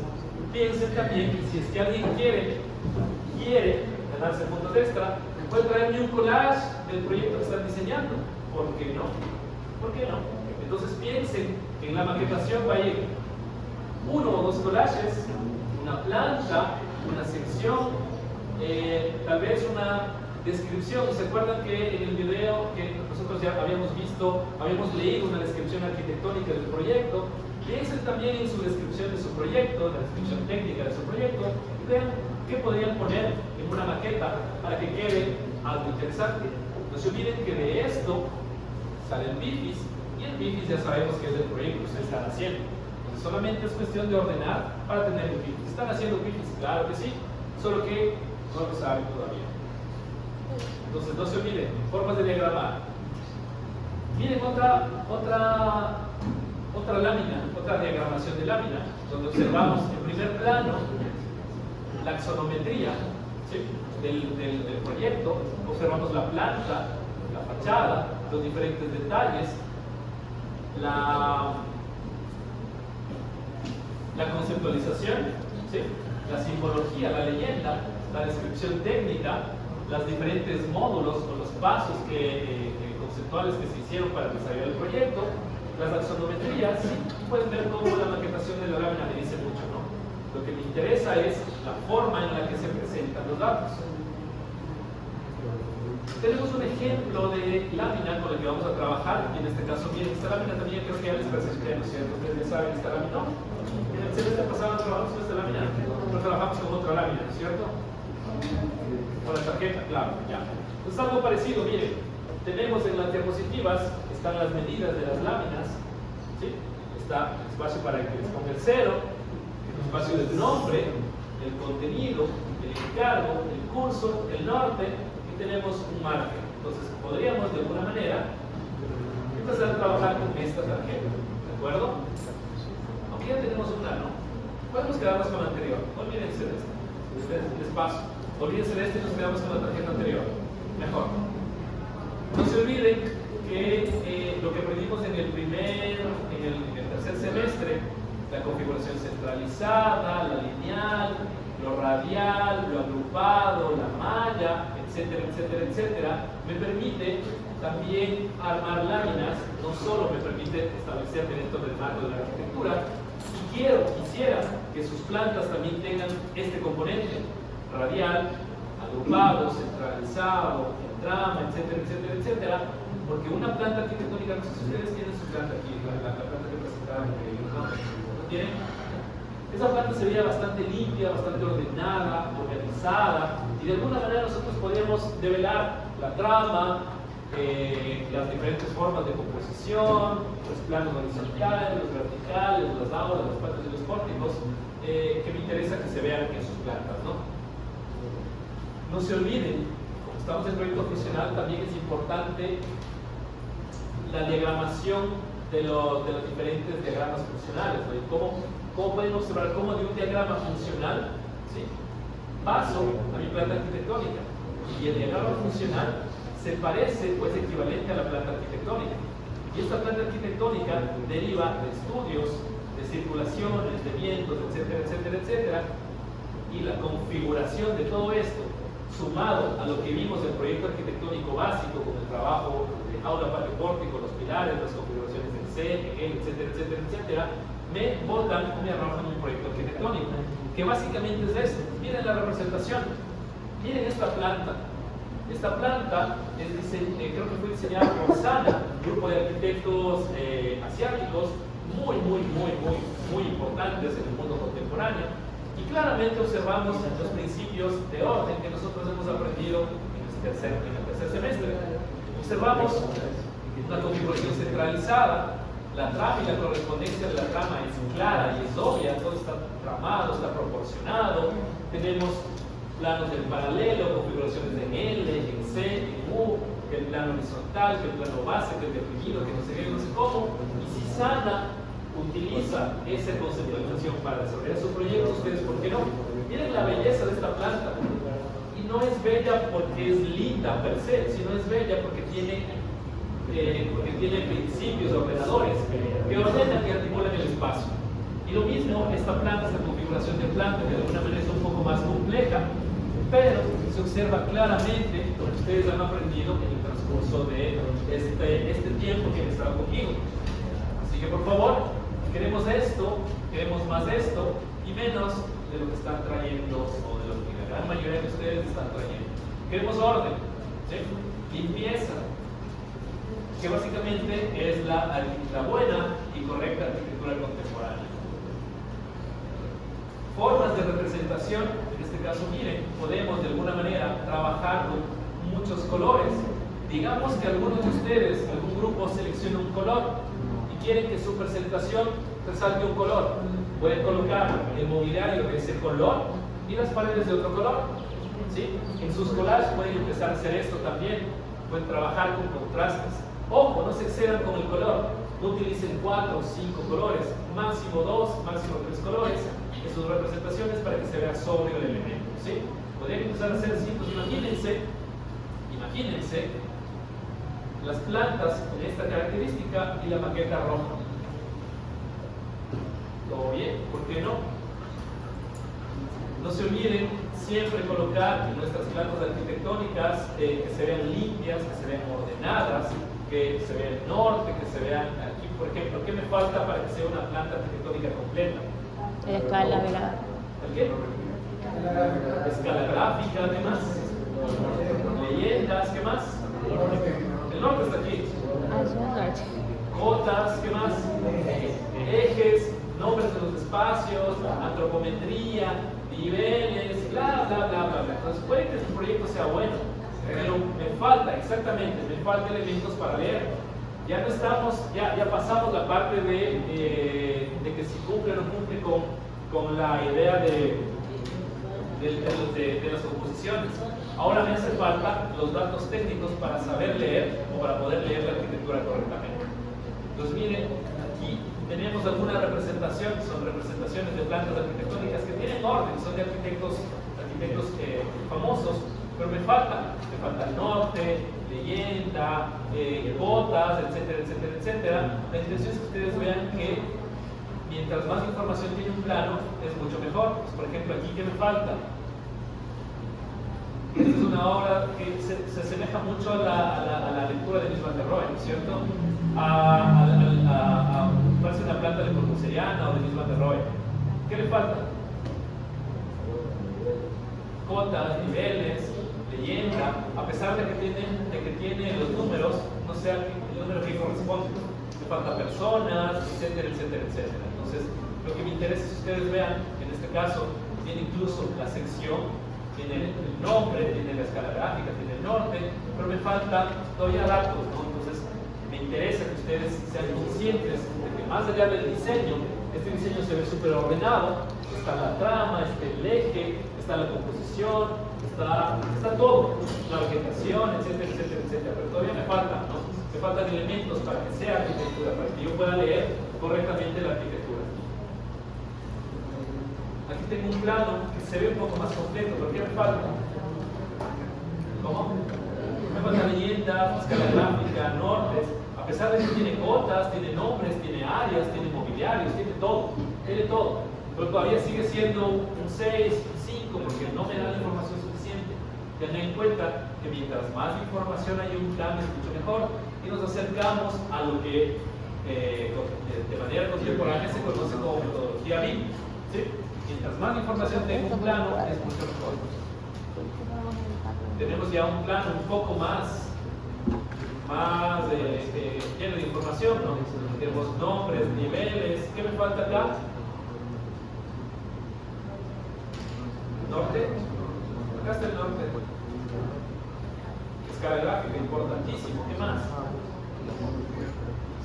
piensen también que si es que alguien quiere ganarse puntos extra, puede traerme un collage del proyecto que están diseñando. ¿Por qué no? ¿Por qué no? Entonces piensen que en la maquetación va a ir uno o dos collages, una planta, una sección, tal vez una descripción. ¿Se acuerdan que en el video que nosotros ya habíamos visto, habíamos leído una descripción arquitectónica del proyecto? Piensen también en su descripción de su proyecto, la descripción técnica de su proyecto, y vean qué podrían poner en una maqueta para que quede algo interesante. No se olviden que de esto sale el BIFIS, y el BIFIS ya sabemos que es el proyecto que ustedes están haciendo. Entonces solamente es cuestión de ordenar para tener el BIFIS. ¿Están haciendo BIFIS? Claro que sí, solo que no lo saben todavía. Entonces no se olviden, formas de diagramar. Miren otra lámina, otra diagramación de lámina, donde observamos en primer plano la axonometría, ¿sí?, del proyecto. Observamos la planta, la fachada, los diferentes detalles, la conceptualización, ¿sí?, la simbología, la leyenda, la descripción técnica, los diferentes módulos o los pasos conceptuales que se hicieron para desarrollar el proyecto, las axonometrías. Pueden ver cómo la maquetación de la lámina me dice mucho, ¿no? Lo que me interesa es la forma en la que se presentan los datos. Tenemos un ejemplo de lámina con el que vamos a trabajar, y en este caso, miren, esta lámina también creo que ya les presenté, ¿no es cierto? Ustedes ya saben esta lámina, ¿no? En el semestre pasado trabajamos con esta lámina, pero trabajamos con otra lámina, ¿no es cierto? Con la tarjeta, claro, ya. Entonces algo parecido, miren, tenemos en las diapositivas, están las medidas de las láminas, ¿sí? Está el espacio para que les ponga el cero, el espacio del nombre, el contenido, el encargo, el curso, el norte, y tenemos un margen. Entonces podríamos de alguna manera empezar a trabajar con esta tarjeta, ¿de acuerdo? Aunque ya tenemos una, ¿no? Podemos quedarnos con la anterior, olvídense de esto, les paso. Olvídense de este y nos quedamos con la tarjeta anterior. Mejor. No se olviden que lo que aprendimos en el tercer semestre, la configuración centralizada, la lineal, lo radial, lo agrupado, la malla, etcétera, etcétera, etcétera, me permite también armar láminas. No solo me permite establecer dentro del marco de la arquitectura, y quisiera que sus plantas también tengan este componente radial, agrupado, centralizado, en trama, etcétera, etcétera, etcétera, porque una planta arquitectónica, no sé si ustedes tienen su planta aquí, la planta que presentaron, ¿no tienen? Esa planta se veía bastante limpia, bastante ordenada, organizada, y de alguna manera nosotros podíamos develar la trama, las diferentes formas de composición, los planos horizontales, los verticales, las aulas, las patas y los pórticos, que me interesa que se vean en sus plantas, ¿no? No se olviden, como estamos en proyecto funcional, también es importante la diagramación de los diferentes diagramas funcionales, ¿no? Y cómo pueden observar cómo de un diagrama funcional, ¿sí?, paso a mi planta arquitectónica, y el diagrama funcional se parece o es equivalente a la planta arquitectónica, y esta planta arquitectónica deriva de estudios, de circulaciones, de vientos, etcétera, etcétera, etcétera, y la configuración de todo esto, sumado a lo que vimos del proyecto arquitectónico básico, con el trabajo de aula, patio, pórtico, los pilares, las configuraciones del C, etcétera, etcétera, etcétera, me botan o me arrojan un proyecto arquitectónico, que básicamente es esto. Miren la representación, miren esta planta. Esta planta creo que fue diseñada por Sana, un grupo de arquitectos asiáticos muy importantes en el mundo contemporáneo. Y claramente observamos los principios de orden que nosotros hemos aprendido en el tercer semestre. Observamos una configuración centralizada, la trama y la correspondencia de la trama es clara y es obvia, todo está tramado, está proporcionado. Tenemos planos del paralelo, configuraciones en L, en C, en U, que el plano horizontal, que el plano base, que el deprimido, que no sé qué, no sé cómo. Y si Sana utiliza esa conceptualización para desarrollar su proyecto, ustedes, ¿por qué no? Miren la belleza de esta planta. Y no es bella porque es linda per se, sino es bella porque tiene principios ordenadores que ordenan y articulan el espacio. Y lo mismo, esta planta, esta configuración de planta, que de alguna manera es un poco más compleja, pero se observa claramente lo que ustedes han aprendido en el transcurso de este tiempo que han estado conmigo. Así que por favor, queremos esto, queremos más de esto y menos de lo que están trayendo o de lo que la gran mayoría de ustedes están trayendo. Queremos orden, ¿sí? Limpieza, que básicamente es la buena y correcta arquitectura contemporánea. Formas de representación, en este caso miren, podemos de alguna manera trabajar con muchos colores. Digamos que algunos de ustedes, algún grupo selecciona un color y quieren que su presentación resalte un color. Pueden colocar el mobiliario de ese color y las paredes de otro color, ¿sí? En sus collages pueden empezar a hacer esto también. Pueden trabajar con contrastes. Ojo, no se excedan con el color. No utilicen 4 o 5 colores, máximo 2, máximo 3 colores en sus representaciones para que se vea sobrio el elemento, ¿sí? Podrían empezar a hacer así. Pues imagínense las plantas con esta característica y la maqueta roja. ¿Todo bien? ¿Por qué no? No se olviden siempre colocar en nuestras plantas arquitectónicas que se vean limpias, que se vean ordenadas, que se vea el norte, que se vean aquí, por ejemplo, ¿qué me falta para que sea una planta arquitectónica completa? La escala, ¿verdad? ¿El qué? Escala gráfica, ¿qué más? Leyendas, ¿qué más? El norte está aquí. Ah, es un norte. Cotas, ¿qué más? Ejes, nombres de los espacios, antropometría, niveles, bla, bla, bla, bla, bla. Entonces puede que su proyecto sea bueno, pero me falta, exactamente, me faltan elementos para leer. Ya no estamos, ya pasamos la parte de que si cumple o no cumple con la idea de las composiciones. Ahora me hace falta los datos técnicos para saber leer o para poder leer la arquitectura correctamente. Entonces miren, aquí tenemos algunas representaciones, son representaciones de plantas arquitectónicas que tienen orden, son de arquitectos famosos, pero me falta el norte, leyenda, botas, etcétera, etcétera, etcétera. La intención es que ustedes vean que mientras más información tiene un plano, es mucho mejor. Pues, por ejemplo, aquí, ¿qué me falta? Esta es una obra que se asemeja mucho a la lectura de Mies van der Rohe, ¿no es cierto? Parece una planta de Corbusieriana o de Mies van der Rohe. ¿Qué le falta? Cotas, niveles, leyenda, a pesar de que tiene los números, no sea el número que corresponde. Le falta personas, etcétera, etcétera, etcétera. Entonces, lo que me interesa es que ustedes vean, en este caso, tiene incluso la sección, tiene el nombre, tiene la escala gráfica, tiene el norte, pero me faltan todavía datos, ¿no? Entonces, me interesa que ustedes sean conscientes de que más allá del diseño, este diseño se ve súper ordenado, está la trama, está el eje, está la composición, está todo, la vegetación, etcétera, etcétera, etcétera, pero todavía me faltan, ¿no? Me faltan elementos para que sea arquitectura, para que yo pueda leer correctamente la arquitectura. Aquí tengo un plano que se ve un poco más completo, pero ¿qué me falta? ¿Cómo? Me falta leyenda, escala gráfica, nortes, a pesar de que tiene cotas, tiene nombres, tiene áreas, tiene mobiliarios, tiene todo, pero todavía sigue siendo un 6, un 5, porque no me da la información suficiente. Tengan en cuenta que mientras más información hay en un plano es mucho mejor y nos acercamos a lo que de manera contemporánea se conoce como metodología BIM, ¿sí? Mientras más información tenga un plano es mucho mejor. Tenemos ya un plano un poco más lleno de información, ¿no? Tenemos nombres, niveles. ¿Qué me falta acá? Norte. Acá está el norte. Escala gráfica, importantísimo. ¿Qué más?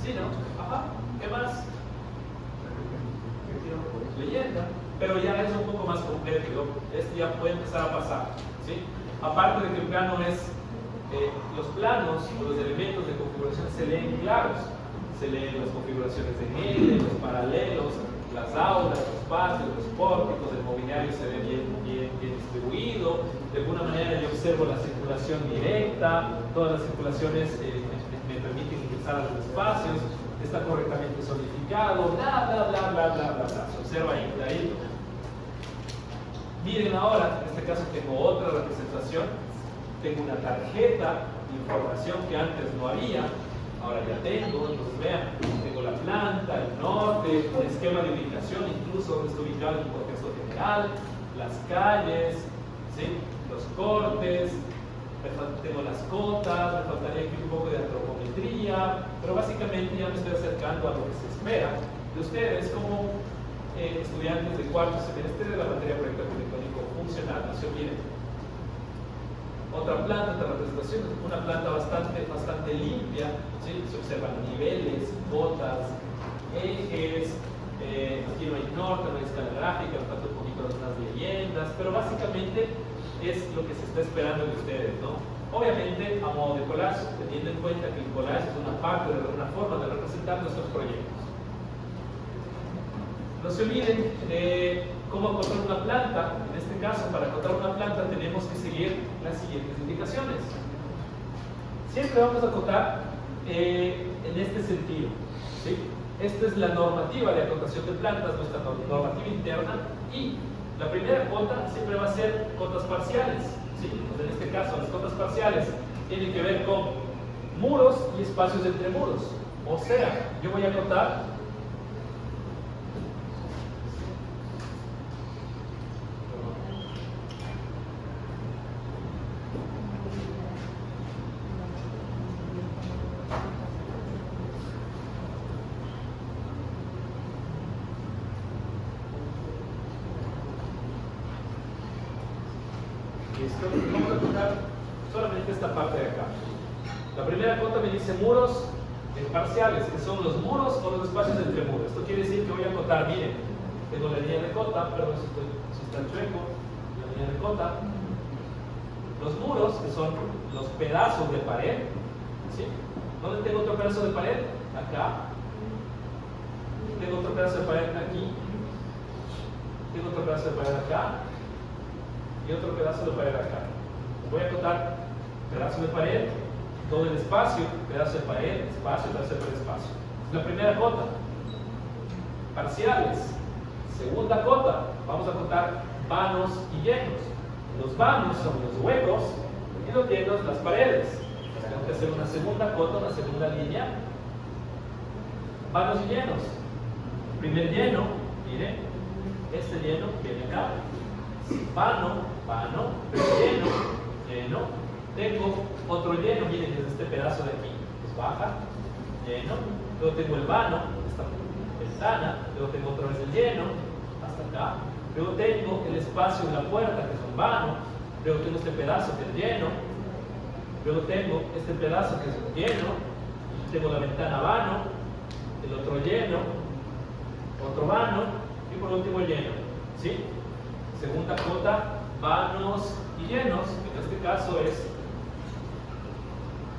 ¿Sí, no? Ajá. ¿Qué más? Leyenda. Pero ya es un poco más completo. Esto ya puede empezar a pasar, ¿sí? Aparte de que el plano es los planos o los elementos de configuración se leen claros. Se leen las configuraciones de L, los paralelos, las aulas, los patios, los pórticos, el mobiliario se ve bien distribuido. De alguna manera yo observo la circulación directa, todas las circulaciones me permiten ingresar a los espacios, está correctamente zonificado, bla, bla, bla, bla, bla, bla, bla. Se observa ahí, clarito. Miren ahora, en este caso tengo otra representación, tengo una tarjeta de información que antes no había, ahora ya tengo. Entonces vean, tengo la planta, el norte, un esquema de ubicación, incluso donde está ubicado en un contexto general, las calles, ¿sí? Los cortes, tengo las cotas, me faltaría aquí un poco de antropometría, pero básicamente ya me estoy acercando a lo que se espera de ustedes como estudiantes de cuarto semestre de la materia proyecto arquitectónico funcional. Así miren, otra planta de representación, una planta bastante limpia, ¿sí? Se observan niveles, cotas, ejes, aquí no hay norte, no hay escala gráfica, me falta un poquito de unas leyendas, pero básicamente es lo que se está esperando de ustedes, ¿no? Obviamente a modo de collage, teniendo en cuenta que el collage es una forma de representar nuestros proyectos. No se olviden de cómo acotar una planta. En este caso, para acotar una planta tenemos que seguir las siguientes indicaciones. Siempre vamos a acotar en este sentido, ¿sí? Esta es la normativa de acotación de plantas, nuestra normativa interna, y la primera cota siempre va a ser cotas parciales, ¿sí? Entonces, en este caso, las cotas parciales tienen que ver con muros y espacios entre muros. O sea, yo voy a acotar vamos a tocar solamente esta parte de acá. La primera cota me dice muros parciales, que son los muros o los espacios entre muros. Esto quiere decir que voy a acotar, miren, tengo la línea de cota, perdón si está chueco, la línea de cota, los muros, que son los pedazos de pared, ¿sí? ¿Dónde tengo otro pedazo de pared? Acá. Tengo otro pedazo de pared aquí. Tengo otro pedazo de pared acá. Y otro pedazo de pared acá. Voy a acotar pedazo de pared, todo el espacio, pedazo de pared, espacio, pedazo de pared, espacio. Es la primera cota. Parciales. Segunda cota, vamos a acotar vanos y llenos. Los vanos son los huecos y los llenos las paredes. Entonces, tengo que hacer una segunda cota, una segunda línea. Vanos y llenos. Primer lleno, miren, este lleno viene acá. Vano, lleno, lleno. Tengo otro lleno, miren, desde este pedazo de aquí. Pues baja, lleno. Luego tengo el vano, esta ventana. Luego tengo otra vez el lleno, hasta acá. Luego tengo el espacio de la puerta, que es un vano. Luego tengo este pedazo que es lleno. Luego tengo este pedazo que es un lleno. Tengo la ventana vano, el otro lleno, otro vano y por último el lleno. ¿Sí? Segunda cota, vanos y llenos, que en este caso es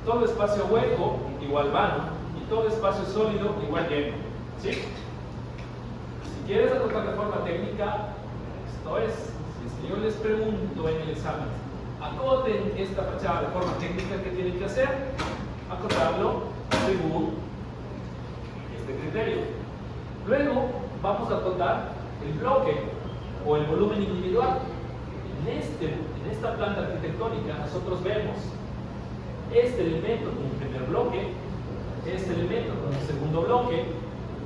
todo espacio hueco igual vano y todo espacio sólido igual lleno. ¿Sí? Si quieres acotar de forma técnica, esto es, si es que yo les pregunto en el examen, acoten esta fachada de forma técnica, ¿qué tienen que hacer? Acotarlo según este criterio. Luego vamos a acotar el bloque o el volumen individual. En esta planta arquitectónica nosotros vemos este elemento como un primer bloque, este elemento como un segundo bloque,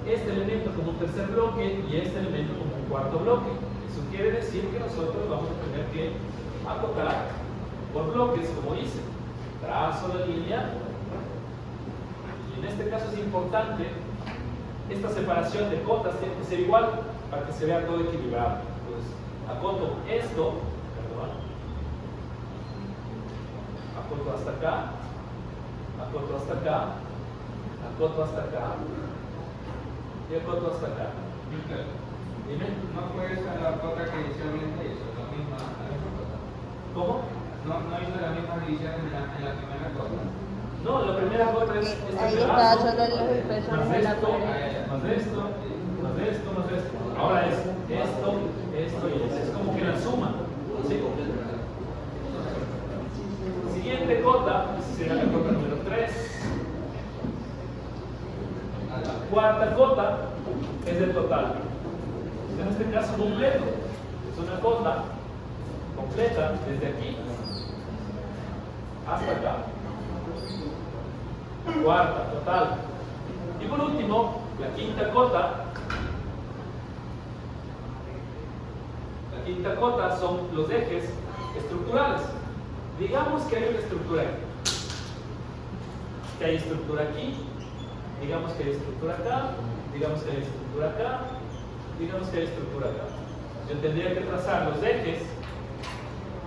este elemento como un tercer bloque y este elemento como un cuarto bloque. Eso quiere decir que nosotros vamos a tener que acotar por bloques, como dice. Trazo la línea y en este caso es importante, esta separación de cotas tiene que ser igual para que se vea todo equilibrado. Entonces, acoto esto, perdón, acoto hasta acá, acoto hasta acá, acoto hasta acá y acoto hasta acá. Dime. ¿No fue esa la cota que inicialmente hizo? La misma cota. ¿Cómo? No hizo la misma mediciones en la primera cosa. No, la primera gota es este Ahí está, pedazo, solo los impresos más en la esto, pared. más esto, más esto, más esto. Ahora es esto, esto y esto. Es como que la suma. ¿Sí? Siguiente cota será la cota número 3. La cuarta cota es el total. En este caso completo. Es una cota completa desde aquí hasta acá. Cuarta, total. Y por último, la quinta cota. La quinta cota son los ejes estructurales. Digamos que hay una estructura aquí. Que hay estructura aquí. Digamos que hay estructura acá. Digamos que hay estructura acá. Digamos que hay estructura acá. Yo tendría que trazar los ejes,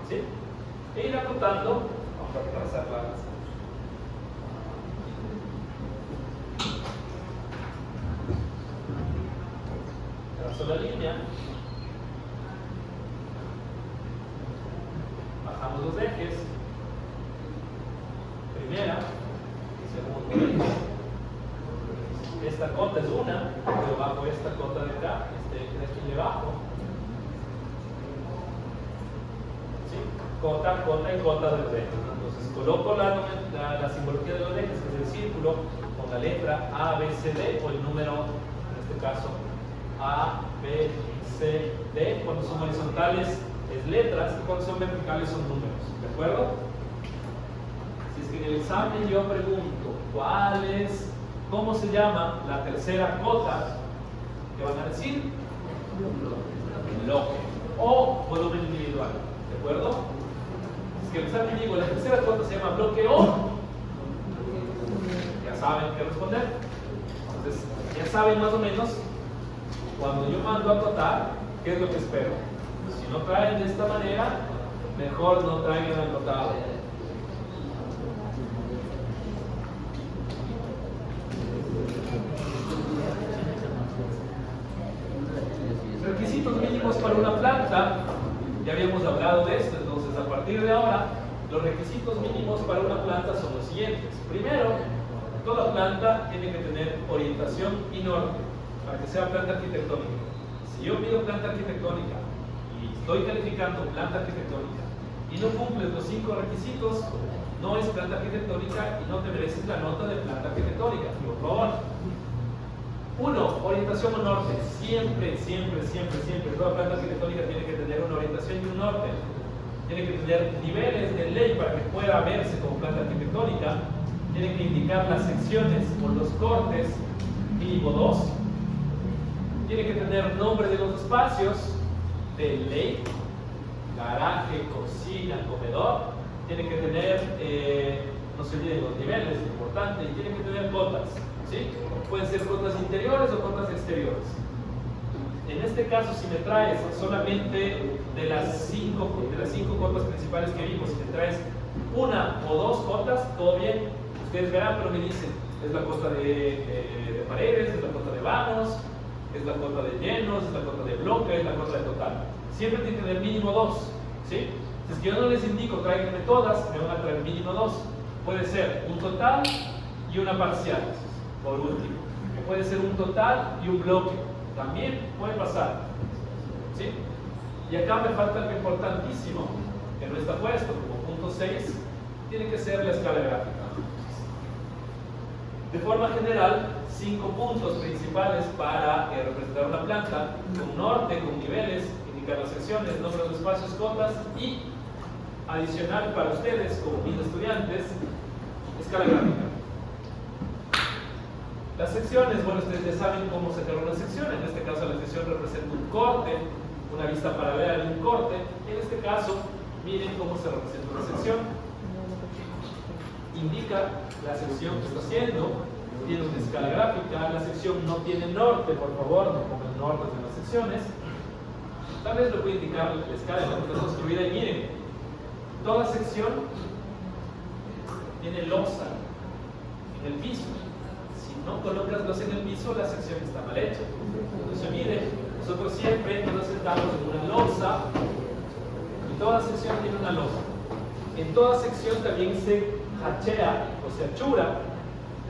¿sí? E ir acotando. Vamos a trazarla. Trazo la línea. Bajamos los ejes. Primera, segundo eje. Esta cota es una, yo bajo esta cota de acá, este de abajo. ¿Sí? Cota, cota y cota de los ejes. Entonces coloco la simbología de los ejes, que es el círculo, con la letra A, B, C, D, o el número, en este caso, A, B, C, D. Cuando son horizontales es letras y cuando son verticales son números. ¿De acuerdo? Si es que en el examen yo pregunto, ¿cuál es? ¿Cómo se llama la tercera cota? ¿Qué van a decir? Bloque o volumen individual. ¿De acuerdo? Es que el examen digo, la tercera cota se llama bloque o. Ya saben qué responder. Entonces, ya saben más o menos, cuando yo mando a acotar, ¿qué es lo que espero? Si no traen de esta manera, mejor no traigan acotado. Requisitos mínimos para una planta, ya habíamos hablado de esto, entonces a partir de ahora los requisitos mínimos para una planta son los siguientes. Primero, toda planta tiene que tener orientación y norte para que sea planta arquitectónica. Si yo pido planta arquitectónica y estoy calificando planta arquitectónica y no cumples los 5 requisitos, no es planta arquitectónica y no te mereces la nota de planta arquitectónica, por favor. 1. Orientación o norte. Siempre, siempre, siempre, siempre. Toda planta arquitectónica tiene que tener una orientación y un norte. Tiene que tener niveles de ley para que pueda verse como planta arquitectónica. Tiene que indicar las secciones o los cortes, mínimo 2. Tiene que tener nombre de los espacios de ley, garaje, cocina, comedor. Tiene que tener, no se olviden los niveles, es importante. Y tiene que tener cotas. ¿Sí? Pueden ser cotas interiores o cotas exteriores. En este caso, si me traes solamente de las cinco cotas principales que vimos, si me traes una o dos cotas, todo bien. Ustedes verán, pero me dicen, es la cota de paredes, es la cota de vanos, es la cota de llenos, es la cota de bloque, es la cota de total. Siempre tiene que tener mínimo 2. ¿Sí? Si es que yo no les indico, tráiganme todas, me van a traer mínimo 2. Puede ser un total y una parcial. Por último, que puede ser un total y un bloque, también puede pasar, ¿sí? Y acá me falta algo importantísimo, que no está puesto, como punto 6, tiene que ser la escala gráfica. De forma general, 5 puntos principales para representar una planta, con norte, con niveles, indicar las secciones, nombre de los espacios, cotas, y adicional para ustedes, como mis estudiantes, escala gráfica. Las secciones, bueno, ustedes ya saben cómo sacar una sección. En este caso la sección representa un corte, una vista paralela y un corte. En este caso, miren cómo se representa una sección. Indica la sección que está haciendo, tiene una escala gráfica, la sección no tiene norte, por favor, no pongan nortes en las secciones. Tal vez lo puede indicar la escala en la que está construida y miren, toda sección tiene losa en el piso. Si no colocas losa en el piso, la sección está mal hecha. Entonces miren, nosotros siempre nos sentamos en una losa y toda sección tiene una losa. En toda sección también se hachea o se achura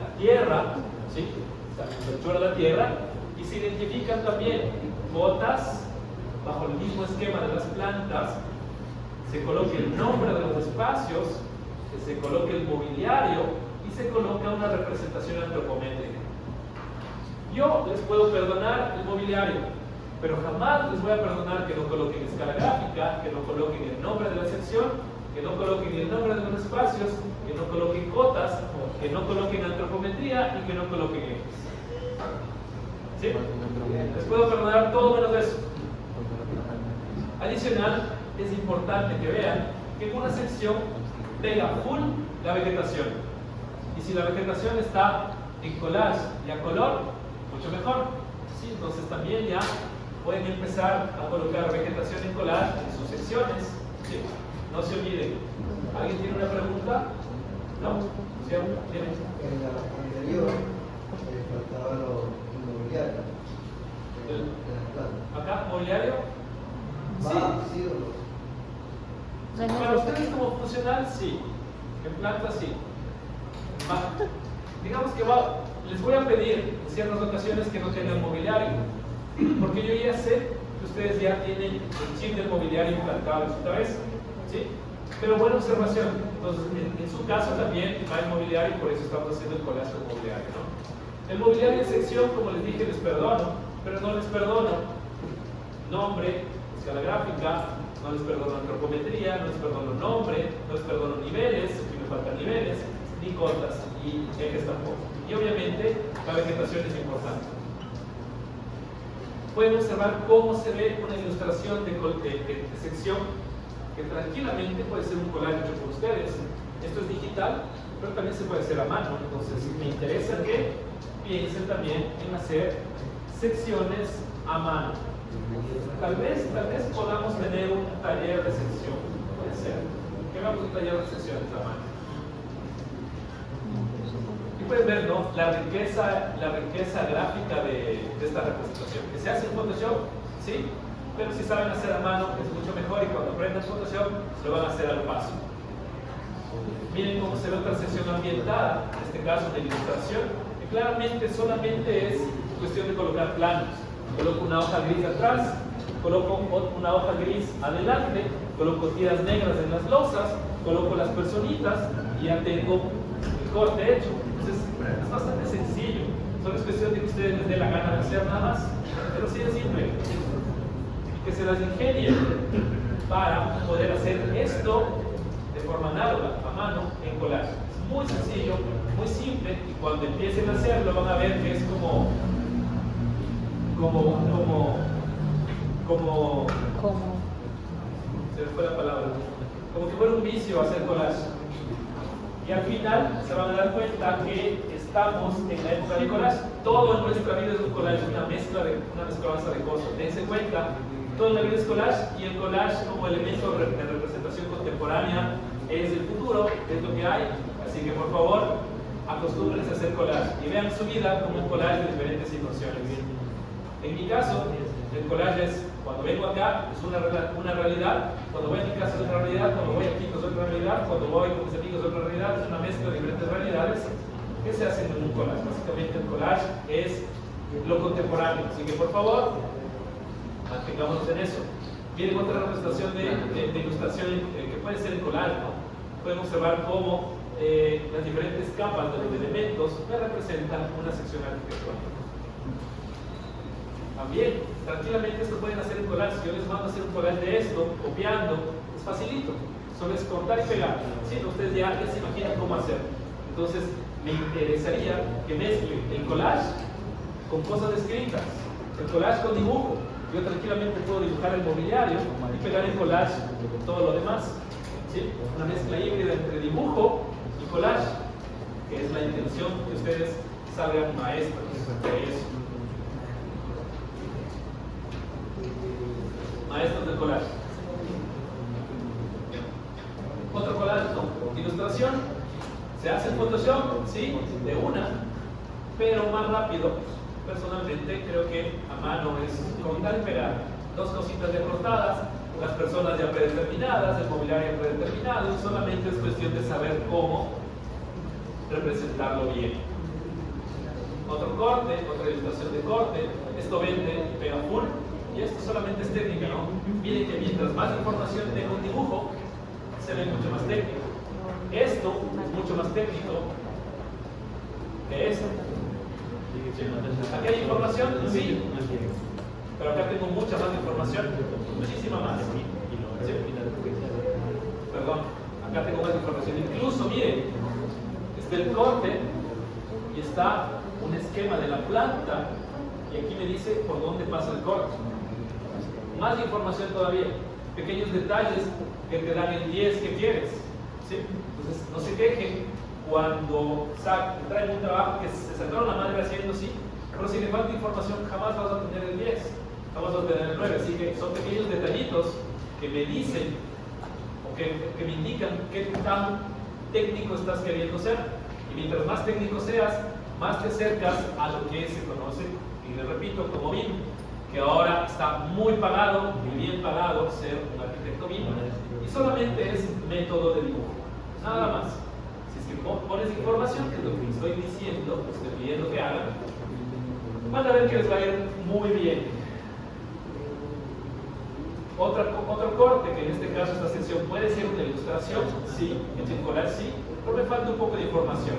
la tierra, ¿sí? Se achura la tierra y se identifican también cotas bajo el mismo esquema de las plantas. Se coloca el nombre de los espacios, se coloca el mobiliario y se coloca una representación antropométrica. Yo les puedo perdonar el mobiliario, pero jamás les voy a perdonar que no coloquen escala gráfica, que no coloquen el nombre de la sección, que no coloquen el nombre de los espacios, que no coloquen cotas, que no coloquen antropometría y que no coloquen ejes. ¿Sí? Les puedo perdonar todo menos eso. Adicional, es importante que vean que en una sección pega full la vegetación. Y si la vegetación está en collage y a color, mucho mejor. ¿Sí? Entonces también ya pueden empezar a colocar vegetación en collage en sus secciones. ¿Sí? No se olviden. ¿Alguien tiene una pregunta? ¿No? ¿Sí? ¿Tienen? En la anterior faltaba lo inmobiliario de las plantas. ¿Acá? ¿Mobiliario? Sí. Sí o no. Para ustedes como funcional, sí. En planta, sí. Digamos que les voy a pedir en ciertas ocasiones que no tengan mobiliario, porque yo ya sé que ustedes ya tienen el chip del mobiliario implantado en su cabeza, ¿sí? Pero buena observación. Entonces, en su caso también hay mobiliario, por eso estamos haciendo el collage del mobiliario, ¿no? El mobiliario en sección, como les dije, les perdono, pero no les perdono nombre, escala gráfica, no les perdono antropometría, no les perdono nombre, no les perdono niveles, si me faltan niveles, ni cotas y ejes tampoco. Y obviamente la vegetación es importante. Pueden observar cómo se ve una ilustración de sección que tranquilamente puede ser un collage hecho por ustedes. Esto es digital, pero también se puede hacer a mano. Entonces me interesa que piensen también en hacer secciones a mano. Tal vez podamos tener un taller de sección, puede ser. Que hagamos un taller de secciones a mano. Y pueden ver, ¿no? la riqueza gráfica de esta representación. Que se hace en Photoshop, sí, pero si saben hacer a mano es mucho mejor y cuando aprendan Photoshop lo van a hacer al paso. Miren cómo se ve otra sección ambientada, en este caso de ilustración, que claramente solamente es cuestión de colocar planos. Coloco una hoja gris atrás, coloco una hoja gris adelante, coloco tiras negras en las losas, coloco las personitas y ya tengo el corte hecho. Entonces es bastante sencillo, solo es cuestión de que ustedes les dé la gana de hacer nada más, pero sí es simple. Y que se las ingenien para poder hacer esto de forma análoga, a mano, en collage. Es muy sencillo, muy simple, y cuando empiecen a hacerlo van a ver que es como se me fue la palabra, como que fuera un vicio hacer collage. Y al final se van a dar cuenta que estamos en la época de collage. Todo en nuestra vida es un collage, una mezclanza de cosas. Dense cuenta, todo en la vida es collage, y el collage como elemento de representación contemporánea es el futuro, es lo que hay. Así que por favor, acostúmbrense a hacer collage y vean su vida como un collage de diferentes situaciones. En mi caso, el collage es, cuando vengo acá, es una realidad, cuando voy a mi casa es otra realidad, cuando voy aquí es otra realidad, cuando voy con mis amigos es otra realidad, es una mezcla de diferentes realidades que se hacen en un collage. Básicamente el collage es lo contemporáneo, así que por favor, mantengámonos en eso. Miren otra representación de ilustración que puede ser en collage, ¿no? Pueden observar cómo las diferentes capas de los elementos me representan una sección arquitectónica. También, tranquilamente esto pueden hacer en collage. Si yo les mando a hacer un collage de esto, copiando, es facilito. Solo es cortar y pegar. ¿Sí? Ustedes ya se imaginan cómo hacer. Entonces, me interesaría que mezclen el collage con cosas escritas, el collage con dibujo. Yo tranquilamente puedo dibujar el mobiliario y pegar en collage todo lo demás. ¿Sí? Una mezcla híbrida entre dibujo y collage, que es la intención que ustedes salgan maestros de eso. Maestros del collage. Otro collage, ¿no? Ilustración. Se hace en Photoshop, sí, de una, pero más rápido. Personalmente creo que a mano es cortar y pegar. Dos cositas de cortadas, las personas ya predeterminadas, el mobiliario predeterminado, y solamente es cuestión de saber cómo representarlo bien. Otro corte, otra ilustración de corte, esto vende y pega full, y esto solamente es técnica, ¿no? Miren que mientras más información tenga un dibujo, se ve mucho más técnico. Esto es mucho más técnico que esto. ¿Aquí hay información? Sí. Pero acá tengo mucha más información, muchísima más. ¿Sí? Perdón, acá tengo más información. Incluso, miren, está el corte y está un esquema de la planta, y aquí me dice por dónde pasa el corte. Más información todavía, pequeños detalles que te dan el 10 que quieres. ¿Sí? Entonces, no se quejen cuando traen un trabajo que se sacaron la madre haciendo, sí, pero si le falta información jamás vas a tener el 10, jamás vas a tener el 9. Así que son pequeños detallitos que me dicen o que me indican qué tan técnico estás queriendo ser. Y mientras más técnico seas, más te acercas a lo que se conoce, y les repito, como BIM, que ahora está muy pagado, muy bien pagado ser un arquitecto BIM, y solamente es método de dibujo, nada más. Si es que pones información, que es lo que estoy diciendo, estoy pidiendo que hagan, van a ver que les va a ir muy bien. Otro corte, que en este caso esta sección puede ser una ilustración, sí, en circular sí, pero me falta un poco de información.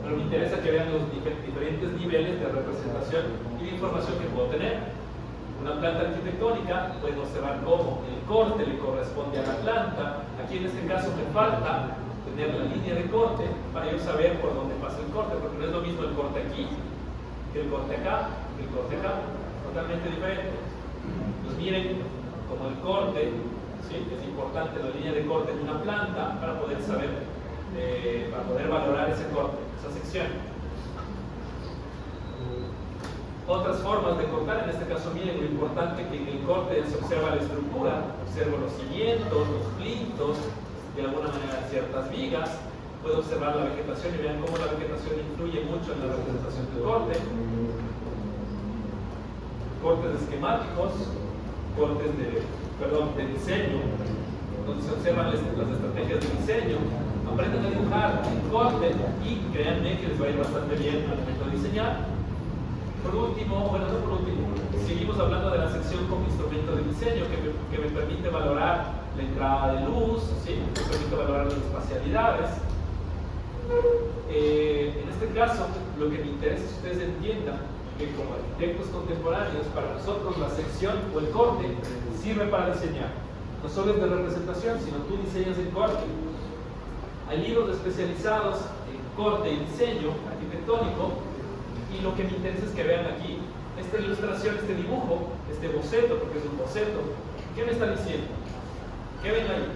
Pero me interesa que vean los diferentes niveles de representación y de información que puedo tener. Una planta arquitectónica, pueden observar cómo el corte le corresponde a la planta. Aquí en este caso me falta tener la línea de corte para yo saber por dónde pasa el corte, porque no es lo mismo el corte aquí que el corte acá, que el corte acá, totalmente diferente. Pues miren, como el corte, ¿sí? Es importante la línea de corte en una planta para poder saber, para poder valorar ese corte, esa sección. Otras formas de cortar, en este caso miren lo importante que en el corte se observa la estructura, observo los cimientos, los plintos, de alguna manera ciertas vigas, puedo observar la vegetación y vean cómo la vegetación influye mucho en la representación del corte. Cortes esquemáticos, cortes de diseño, donde se observan las estrategias de diseño. Aprendan a dibujar en corte y créanme que les va a ir bastante bien al momento de diseñar. Por último, bueno, no por último, seguimos hablando de la sección como instrumento de diseño que me permite valorar la entrada de luz, ¿sí? Me permite valorar las espacialidades. En este caso, lo que me interesa es que ustedes entiendan que como arquitectos contemporáneos, para nosotros la sección o el corte sirve para diseñar. No solo es de representación, sino tú diseñas el corte. Hay libros especializados en corte y diseño arquitectónico, y lo que me interesa es que vean aquí esta ilustración, este dibujo, este boceto, porque es un boceto. ¿Qué me está diciendo? ¿Qué ven ahí?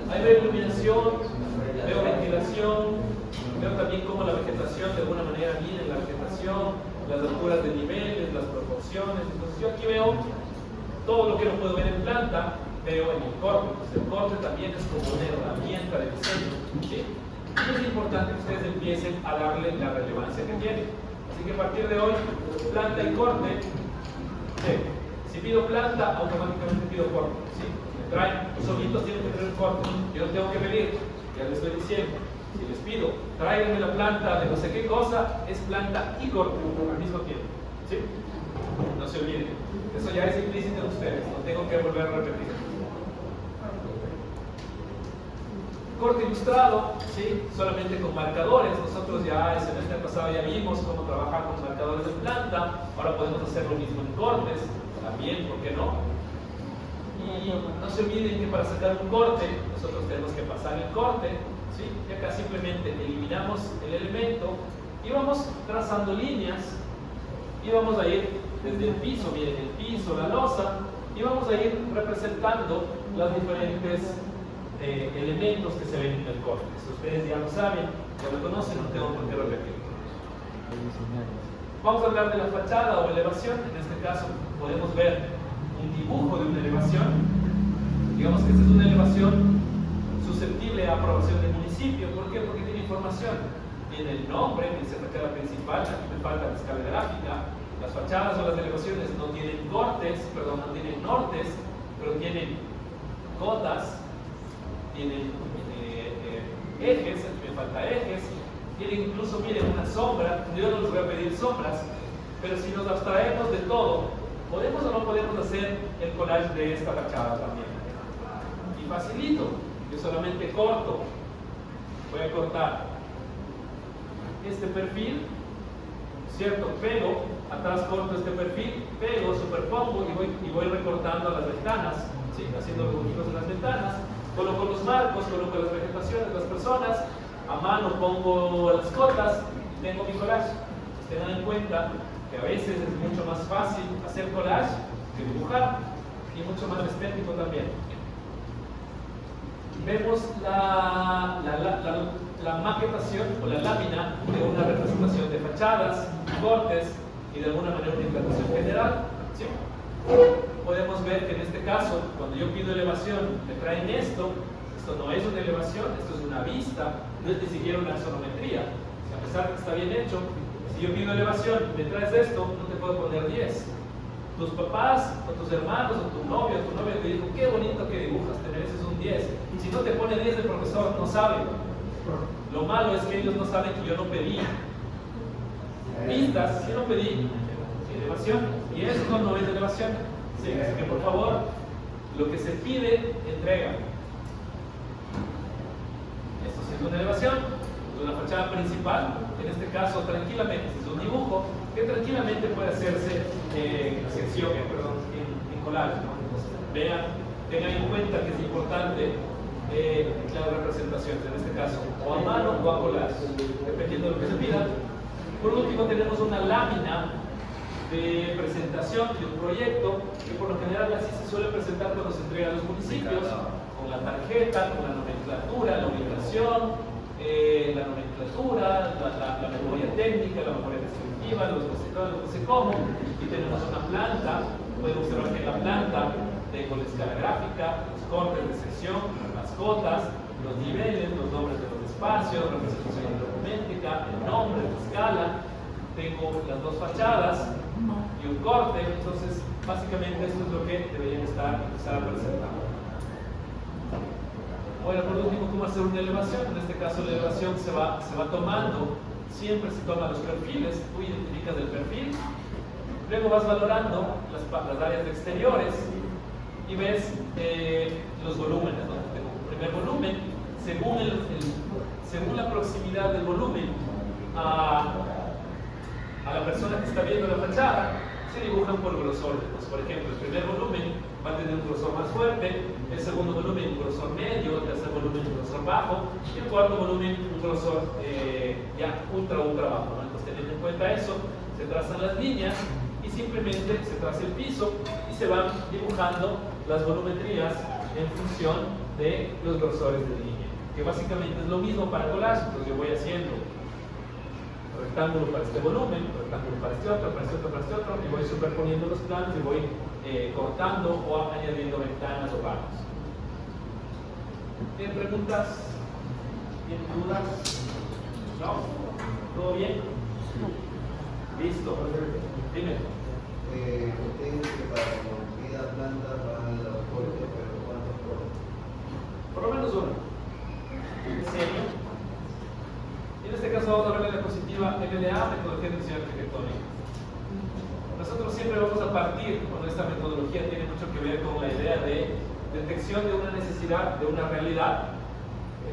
Ahí veo iluminación, veo ventilación, veo también cómo la vegetación de alguna manera mide la vegetación, las alturas de niveles, las proporciones. Entonces yo aquí veo todo lo que no puedo ver en planta, veo en el corte. Entonces el corte también es como una herramienta de diseño, ¿sí? Y es importante que ustedes empiecen a darle la relevancia que tiene. Así que a partir de hoy, planta y corte, ¿sí? Si pido planta, automáticamente pido corte, ¿sí? Me traen, los solitos tienen que tener un corte, yo no tengo que pedir, ya les estoy diciendo. Si les pido, tráiganme la planta de no sé qué cosa, es planta y corte al mismo tiempo, ¿sí? No se olviden, eso ya es implícito en ustedes, no tengo que volver a repetir. Corte ilustrado, ¿sí? Solamente con marcadores. Nosotros ya el semestre pasado ya vimos cómo trabajar con marcadores de planta, ahora podemos hacer lo mismo en cortes, también, ¿por qué no? Y no se olviden que para sacar un corte, nosotros tenemos que pasar el corte, ¿sí? Y acá simplemente eliminamos el elemento y vamos trazando líneas y vamos a ir desde el piso, miren el piso, la losa, y vamos a ir representando las diferentes elementos que se ven en el corte. Si ustedes ya lo saben, ya lo conocen, no tengo por qué repetirlo. Vamos a hablar de la fachada o elevación. En este caso podemos ver un dibujo de una elevación. Digamos que esta es una elevación susceptible a aprobación del municipio. ¿Por qué? Porque tiene información. Tiene el nombre, dice fachada principal, aquí me falta la escala gráfica, Las fachadas o las elevaciones no tienen cortes, perdón, no tienen nortes, pero tienen cotas, tienen ejes, aquí me falta ejes, tienen incluso, miren, una sombra. Yo no les voy a pedir sombras, pero si nos abstraemos de todo, ¿podemos o no podemos hacer el collage de esta fachada también? Y facilito, yo solamente corto, voy a cortar este perfil, ¿cierto? Pego, atrás corto este perfil, pego, superpongo y voy recortando las ventanas, ¿sí? Haciendo los boquitos en las ventanas, coloco los marcos, coloco las vegetaciones, las personas, a mano pongo las cotas y tengo mi collage. Tengan en cuenta que a veces es mucho más fácil hacer collage que dibujar y mucho más estético también. Vemos la maquetación o la lámina de una representación de fachadas, cortes y de alguna manera una implantación general. ¿Sí? Podemos ver que en este caso, cuando yo pido elevación, me traen esto. Esto no es una elevación, esto es una vista, no es ni siquiera una isometría. A pesar de que está bien hecho, si yo pido elevación y me traes esto, no te puedo poner 10. Tus papás, o tus hermanos, o tu novio, o tu novia te dijo, qué bonito que dibujas, te mereces un 10. Y si no te pone 10, el profesor no sabe. Lo malo es que ellos no saben que yo no pedí vistas, yo no pedí elevación. Y esto no es elevación. Sí, así que por favor, lo que se pide, entrega. Esto sí es una elevación, es una fachada principal. En este caso, tranquilamente, es un dibujo que tranquilamente puede hacerse en collage, ¿no? Entonces, vean, tengan en cuenta que es importante las representaciones, en este caso, o a mano o a collage, dependiendo de lo que se pida. Por último, tenemos una lámina de presentación de un proyecto que por lo general así se suele presentar cuando se entrega a los municipios, con la tarjeta, con la nomenclatura, la ubicación, la memoria técnica, la memoria descriptiva, los repositorios, no sé cómo. Y tenemos una planta, pueden observar que en la planta tengo la escala gráfica, los cortes de sección, las cotas, los niveles, los nombres de los espacios, representación documentica, el nombre, la escala. Tengo las dos fachadas y un corte. Entonces, básicamente esto es lo que deberían empezar a presentar. Bueno, por último, ¿cómo hacer una elevación? En este caso, la elevación se va tomando, siempre se toman los perfiles, tú identificas el perfil, luego vas valorando las áreas de exteriores y ves los volúmenes, ¿no? El primer volumen, según la proximidad del volumen a la persona que está viendo la fachada, se dibujan por grosor. Entonces, por ejemplo, el primer volumen va a tener un grosor más fuerte, el segundo volumen un grosor medio, el tercer volumen un grosor bajo y el cuarto volumen un grosor ya ultra bajo, ¿no? Entonces, teniendo en cuenta eso, se trazan las líneas y simplemente se traza el piso y se van dibujando las volumetrías en función de los grosores de línea, que básicamente es lo mismo para collage. Entonces yo voy haciendo rectángulo para este volumen, rectángulo para este otro, para este otro, para este otro, y voy superponiendo los planos y voy cortando o añadiendo ventanas o vanos. ¿Tienen preguntas? ¿Tienen dudas? ¿No? ¿Todo bien? Listo. Dime. Usted dice que para cada planta van los cortes, pero ¿cuántos cortes? Por lo menos uno. ¿En serio? En este caso vamos a ver la diapositiva MDA, metodología de diseño arquitectónico. Nosotros siempre vamos a partir, con esta metodología tiene mucho que ver con la idea de detección de una necesidad, de una realidad.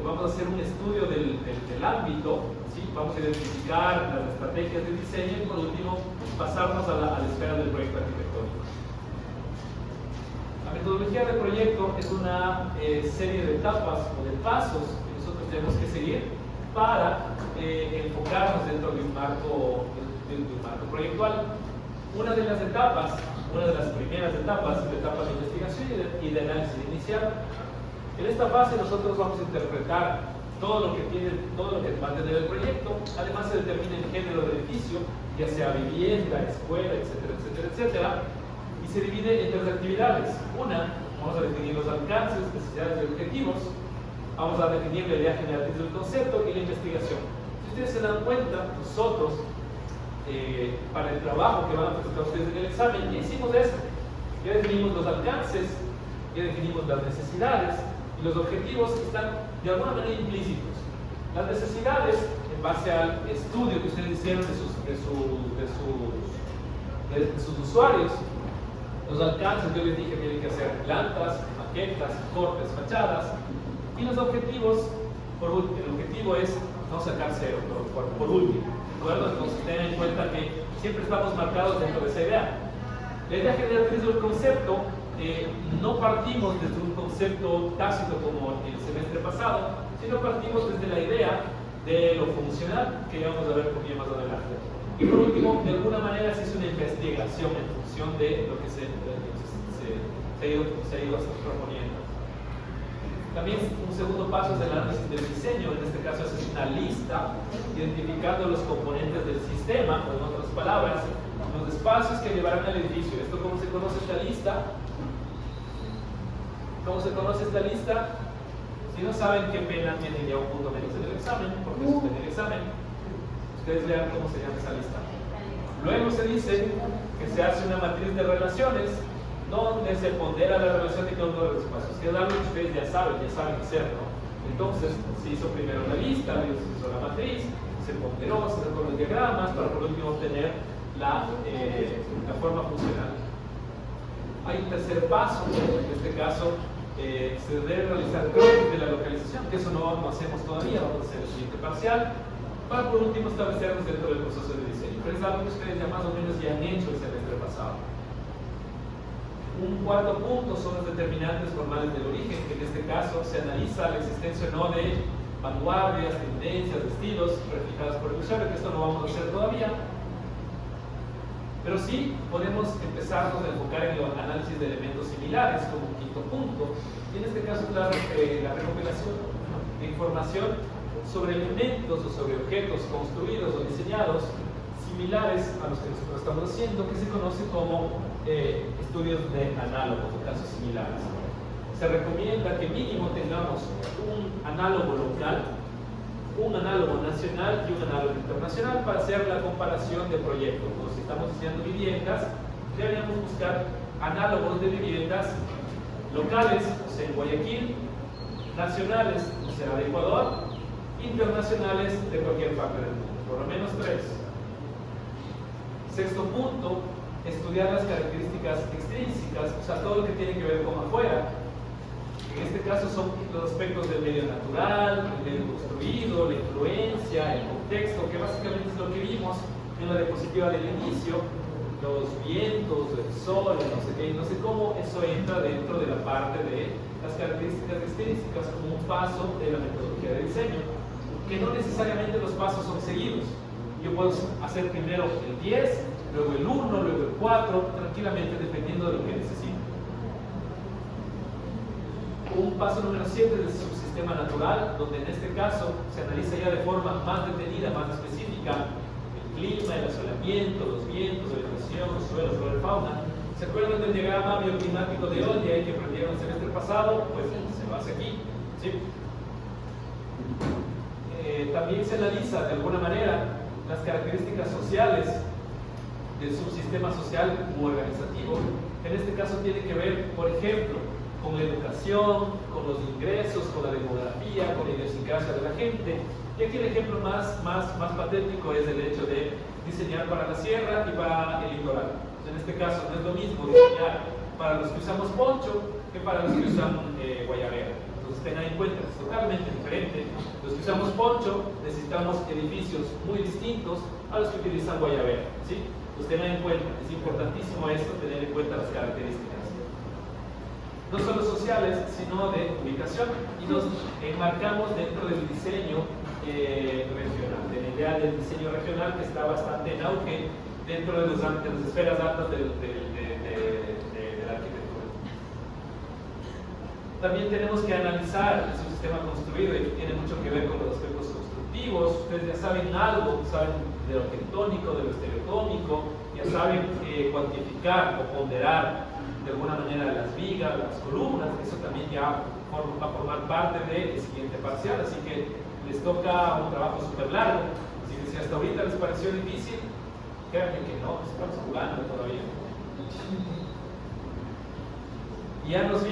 Vamos a hacer un estudio del ámbito, ¿sí? Vamos a identificar las estrategias de diseño y por último pasarnos a la esfera del proyecto arquitectónico. La metodología de proyecto es una serie de etapas o de pasos que nosotros tenemos que seguir para enfocarnos dentro de un marco proyectual. Una de las etapas, una de las primeras etapas, es la etapa de investigación y de análisis inicial. En esta fase nosotros vamos a interpretar todo lo que va a tener el proyecto. Además se determina el género del edificio, ya sea vivienda, escuela, etcétera, etcétera, etcétera. Y se divide en 3 actividades. Una, vamos a definir los alcances, necesidades y objetivos. Vamos a definir la idea general del concepto y la investigación. Si ustedes se dan cuenta, nosotros para el trabajo que van a presentar ustedes en el examen. Y hicimos esto. Ya definimos los alcances, ya definimos las necesidades y los objetivos están de alguna manera implícitos. Las necesidades, en base al estudio que ustedes hicieron de sus usuarios, los alcances, yo les dije, tienen que hacer plantas, maquetas, cortes, fachadas, y los objetivos, el objetivo es no sacar cero, por último, ¿de acuerdo? Entonces tengan en cuenta que siempre estamos marcados dentro de esa idea. La idea generatriz del concepto, no partimos desde un concepto tácito como el semestre pasado, sino partimos desde la idea de lo funcional, que ya vamos a ver por qué más adelante. Y por último, de alguna manera se hizo una investigación en función de lo que se ha ido proponiendo. También un segundo paso es el análisis del diseño. En este caso es una lista identificando los componentes del sistema, o en otras palabras, los espacios que llevarán al edificio. ¿Esto cómo se conoce esta lista? ¿Cómo se conoce esta lista? Si no saben, qué pena, tienen ya un punto menos en el examen, porque eso es en el examen. Ustedes vean cómo se llama esa lista. Luego se dice que se hace una matriz de relaciones donde se pondera la relación de cada uno de los espacios, que es algo que ustedes ya saben hacer, ¿no? Entonces se hizo primero la lista, luego se hizo la matriz, se ponderó, se sacó los diagramas para por último obtener la forma funcional. Hay un tercer paso, en este caso se debe realizar croquis de la localización, que eso no hacemos todavía, vamos a hacer el siguiente parcial, para por último establecernos dentro del proceso de diseño. Pero es algo que ustedes ya más o menos ya han hecho el semestre pasado. Un cuarto punto son los determinantes formales del origen, que en este caso se analiza la existencia o no de vanguardias, tendencias, estilos prefijadas por el usuario, que esto no vamos a hacer todavía. Pero sí podemos empezarnos a enfocar en el análisis de elementos similares como un quinto punto, y en este caso la recopilación de información sobre elementos o sobre objetos construidos o diseñados similares a los que nosotros estamos haciendo, que se conoce como estudios de análogos o casos similares. Se recomienda que mínimo tengamos un análogo local, un análogo nacional y un análogo internacional para hacer la comparación de proyectos. Si estamos haciendo viviendas, deberíamos buscar análogos de viviendas locales, o sea, en Guayaquil, nacionales, o sea, de Ecuador, internacionales de cualquier parte del mundo, por lo menos 3. Sexto punto, estudiar las características extrínsecas, o sea, todo lo que tiene que ver con afuera. En este caso son los aspectos del medio natural, el medio construido, la influencia, el contexto, que básicamente es lo que vimos en la diapositiva del inicio, los vientos, el sol, no sé qué, no sé cómo eso entra dentro de la parte de las características extrínsecas como un paso de la metodología de diseño, que no necesariamente los pasos son seguidos. Yo puedo hacer primero el 10, luego el 1, luego el 4, tranquilamente dependiendo de lo que necesito. Un paso número 7 es el subsistema natural, donde en este caso se analiza ya de forma más detenida, más específica, el clima, el asolamiento, los vientos, la vegetación, los suelos, flora y fauna. ¿Se acuerdan del diagrama bioclimático de Oldia que aprendieron el semestre pasado? Pues se lo hace aquí, ¿sí? También se analiza de alguna manera las características sociales del subsistema social u organizativo. En este caso tiene que ver, por ejemplo, con la educación, con los ingresos, con la demografía, con la idiosincrasia de la gente. Y aquí el ejemplo más patético es el hecho de diseñar para la sierra y para el litoral. En este caso no es lo mismo diseñar para los que usamos poncho que para los que usan guayabera. Entonces tengan en cuenta, es totalmente diferente. Los que usamos poncho necesitamos edificios muy distintos a los que utilizan guayabera, ¿sí? Entonces tengan en cuenta, es importantísimo esto, tener en cuenta las características no solo sociales, sino de ubicación, y nos enmarcamos dentro del diseño regional, de la idea del diseño regional que está bastante en auge dentro de las esferas altas de la arquitectura. También tenemos que analizar el subsistema construido, y tiene mucho que ver con los aspectos constructivos. Ustedes ya saben algo, saben de lo tectónico, de lo estereotónico, ya saben cuantificar o ponderar de alguna manera las vigas, las columnas. Eso también ya va a formar parte del siguiente parcial, así que les toca un trabajo súper largo. Así que si hasta ahorita les pareció difícil, Créanme que no, estamos jugando todavía. Y ya nos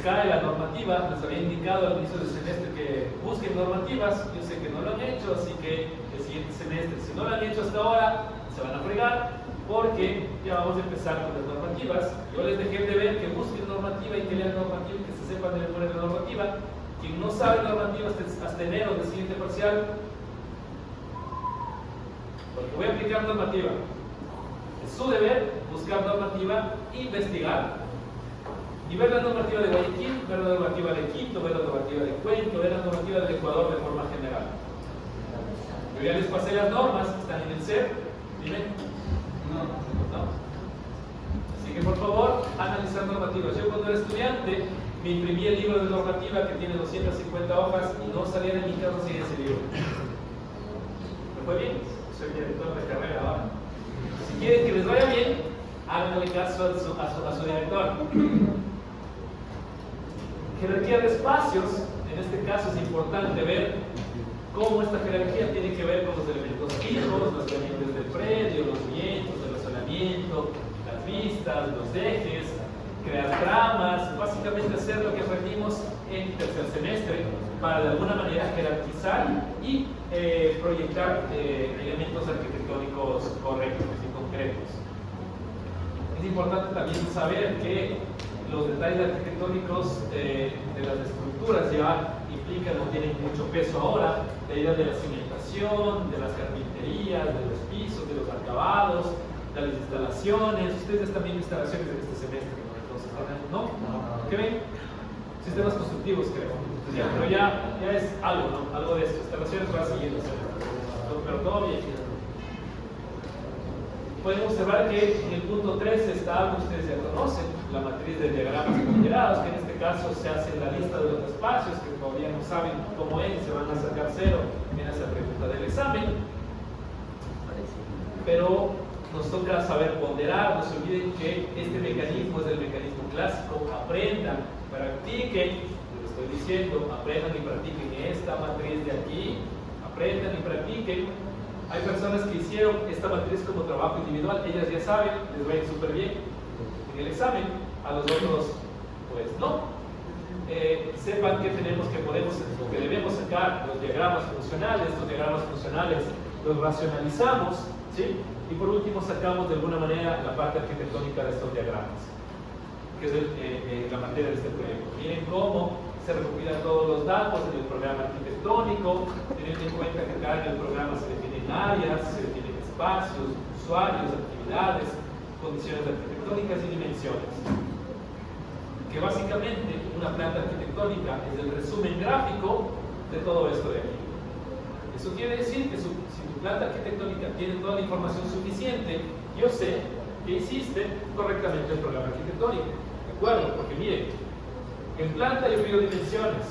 cae la normativa. Les había indicado al inicio del semestre que busquen normativas. Yo sé que no lo han hecho, así que el siguiente semestre, si no lo han hecho hasta ahora, se van a fregar, porque ya vamos a empezar con las normativas. Yo les dejé de ver que busquen normativa y que lean normativa y que se sepan de memoria de normativa. Quien no sabe normativa hasta enero del siguiente parcial, porque voy a aplicar normativa. Es su deber buscar normativa, investigar y ver la normativa de Guayaquil, ver la normativa de Quito, ver la normativa de Cuenca, ver la normativa del Ecuador de forma general. Yo ya les pasé las normas, están en el CEP. ¿Dime? No. Así que por favor, analizar normativas. Yo cuando era estudiante me imprimí el libro de normativa que tiene 250 hojas y no salía de mi casa sin ese libro. ¿Me fue bien? Soy director de carrera ahora. Si quieren que les vaya bien, háganle caso a su director. Jerarquía de espacios. En este caso es importante ver cómo esta jerarquía tiene que ver con los elementos fijos, los elementos del predio, los vientos, el razonamiento, las vistas, los ejes, crear tramas, básicamente hacer lo que aprendimos en tercer semestre para de alguna manera jerarquizar y proyectar elementos arquitectónicos correctos y concretos. Es importante también saber que los detalles arquitectónicos de las estructuras ya implican o tienen mucho peso ahora, la idea de la cimentación, de las carpinterías, de los pisos, de los acabados, de las instalaciones. Ustedes están viendo instalaciones en este semestre, ¿no? Entonces, ¿no? ¿Qué ven? Sistemas constructivos, creo. Ya, pero ya es algo, ¿no? Algo de esto. Instalaciones va siguiendo, pero todo bien. Pueden observar que en el punto 3 está algo que ustedes ya conocen, la matriz de diagramas ponderados, que en este caso se hace la lista de los espacios, que todavía no saben cómo es, se van a sacar 0 en esa pregunta del examen. Pero nos toca saber ponderar, no se olviden que este mecanismo es el mecanismo clásico. Aprendan, practiquen, les estoy diciendo, aprendan y practiquen esta matriz de aquí, aprendan y practiquen. Hay personas que hicieron esta matriz como trabajo individual, ellas ya saben, les va a ir súper bien en el examen. A los otros, pues no. Sepan que debemos sacar los diagramas funcionales. Estos diagramas funcionales los racionalizamos, ¿sí? Y por último sacamos de alguna manera la parte arquitectónica de estos diagramas, que es la materia de este proyecto. Miren cómo se recopilan todos los datos en el programa arquitectónico, teniendo en cuenta que acá en el programa se definen áreas, se definen espacios, usuarios, actividades, condiciones arquitectónicas y dimensiones. Que básicamente una planta arquitectónica es el resumen gráfico de todo esto de aquí. Eso quiere decir que si tu planta arquitectónica tiene toda la información suficiente, yo sé que hiciste correctamente el programa arquitectónico. ¿De acuerdo? Porque miren, en planta yo pido dimensiones,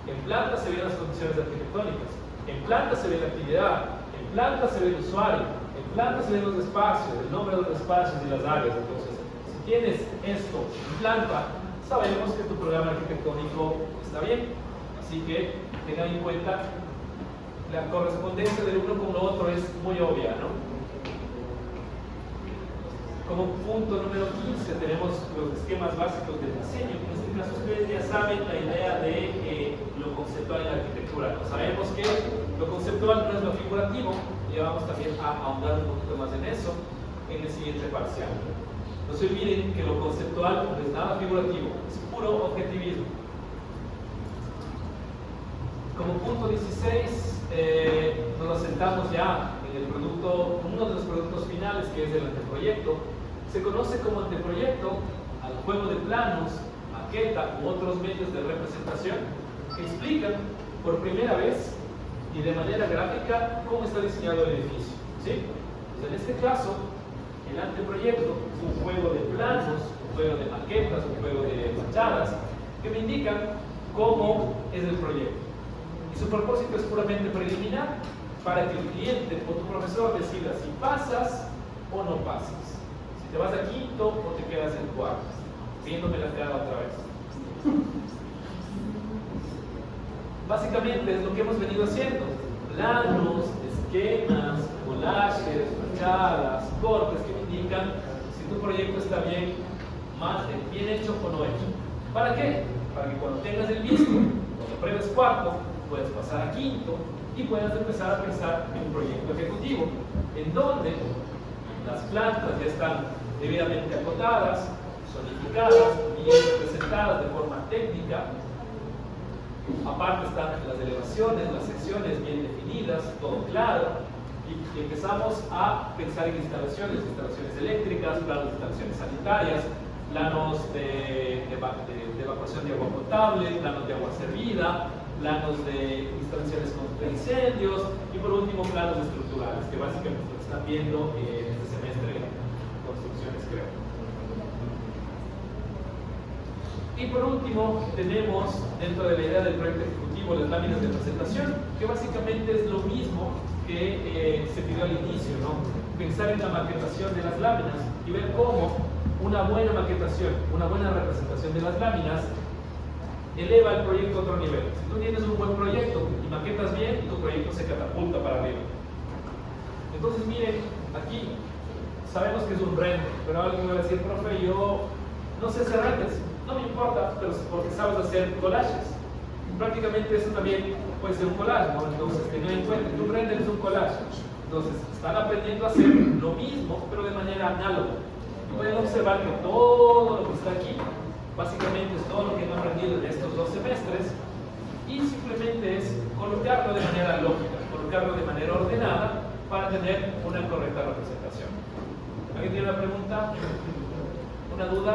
en planta se ven las condiciones arquitectónicas, en planta se ve la actividad, en planta se ve el usuario, en planta se ven los espacios, el nombre de los espacios y las áreas. Entonces, si tienes esto en planta, sabemos que tu programa arquitectónico está bien. Así que tengan en cuenta, la correspondencia del uno con lo otro es muy obvia, ¿no? Como punto número 15 tenemos los esquemas básicos del diseño. En este caso ustedes ya saben la idea de lo conceptual en la arquitectura. Sabemos que lo conceptual no es lo figurativo, y vamos también a ahondar un poquito más en eso en el siguiente parcial. No se olviden que lo conceptual no es nada figurativo, es puro objetivismo. Como punto 16, nos asentamos ya en el producto, uno de los productos finales, que es el anteproyecto. Se conoce como anteproyecto al juego de planos, maqueta u otros medios de representación que explican por primera vez y de manera gráfica cómo está diseñado el edificio, ¿sí? Pues en este caso, el anteproyecto es un juego de planos, un juego de maquetas, un juego de fachadas que me indican cómo es el proyecto. Y su propósito es puramente preliminar para que el cliente o tu profesor decida si pasas o no pasas. Si te vas a quinto o te quedas en cuarto, viéndome la cara otra vez. Básicamente es lo que hemos venido haciendo: planos, esquemas, collages, fachadas, cortes que me indican si tu proyecto está bien hecho o no hecho. ¿Para qué? Para que cuando tengas el visto, cuando pruebes cuarto, puedas pasar a quinto y puedas empezar a pensar en un proyecto ejecutivo, en donde las plantas ya están debidamente acotadas, zonificadas, bien representadas de forma técnica. Aparte están las elevaciones, las secciones bien definidas, todo claro. Y empezamos a pensar en instalaciones eléctricas, planos de instalaciones sanitarias, planos de evacuación de agua potable, planos de agua servida, planos de instalaciones contra incendios y por último planos estructurales, que básicamente lo están viendo en este semestre en construcciones, creo. Y por último tenemos dentro de la idea del proyecto ejecutivo las láminas de presentación, que básicamente es lo mismo que se pidió al inicio, ¿no? Pensar en la maquetación de las láminas y ver cómo una buena maquetación, una buena representación de las láminas eleva el proyecto a otro nivel. Si tú tienes un buen proyecto y maquetas bien, tu proyecto se catapulta para arriba. Entonces miren, aquí sabemos que es un render, pero alguien me va a decir, profe, yo no sé hacer renders. No me importa, pero porque sabes hacer collages. Prácticamente eso también puede ser un collage, ¿no? Entonces tengan en cuenta que un render es un collage. Entonces están aprendiendo a hacer lo mismo, pero de manera análoga. Y pueden observar que todo lo que está aquí básicamente es todo lo que han aprendido en estos 2 semestres y simplemente es colocarlo de manera lógica, colocarlo de manera ordenada para tener una correcta representación. ¿Alguien tiene una pregunta? ¿Una duda?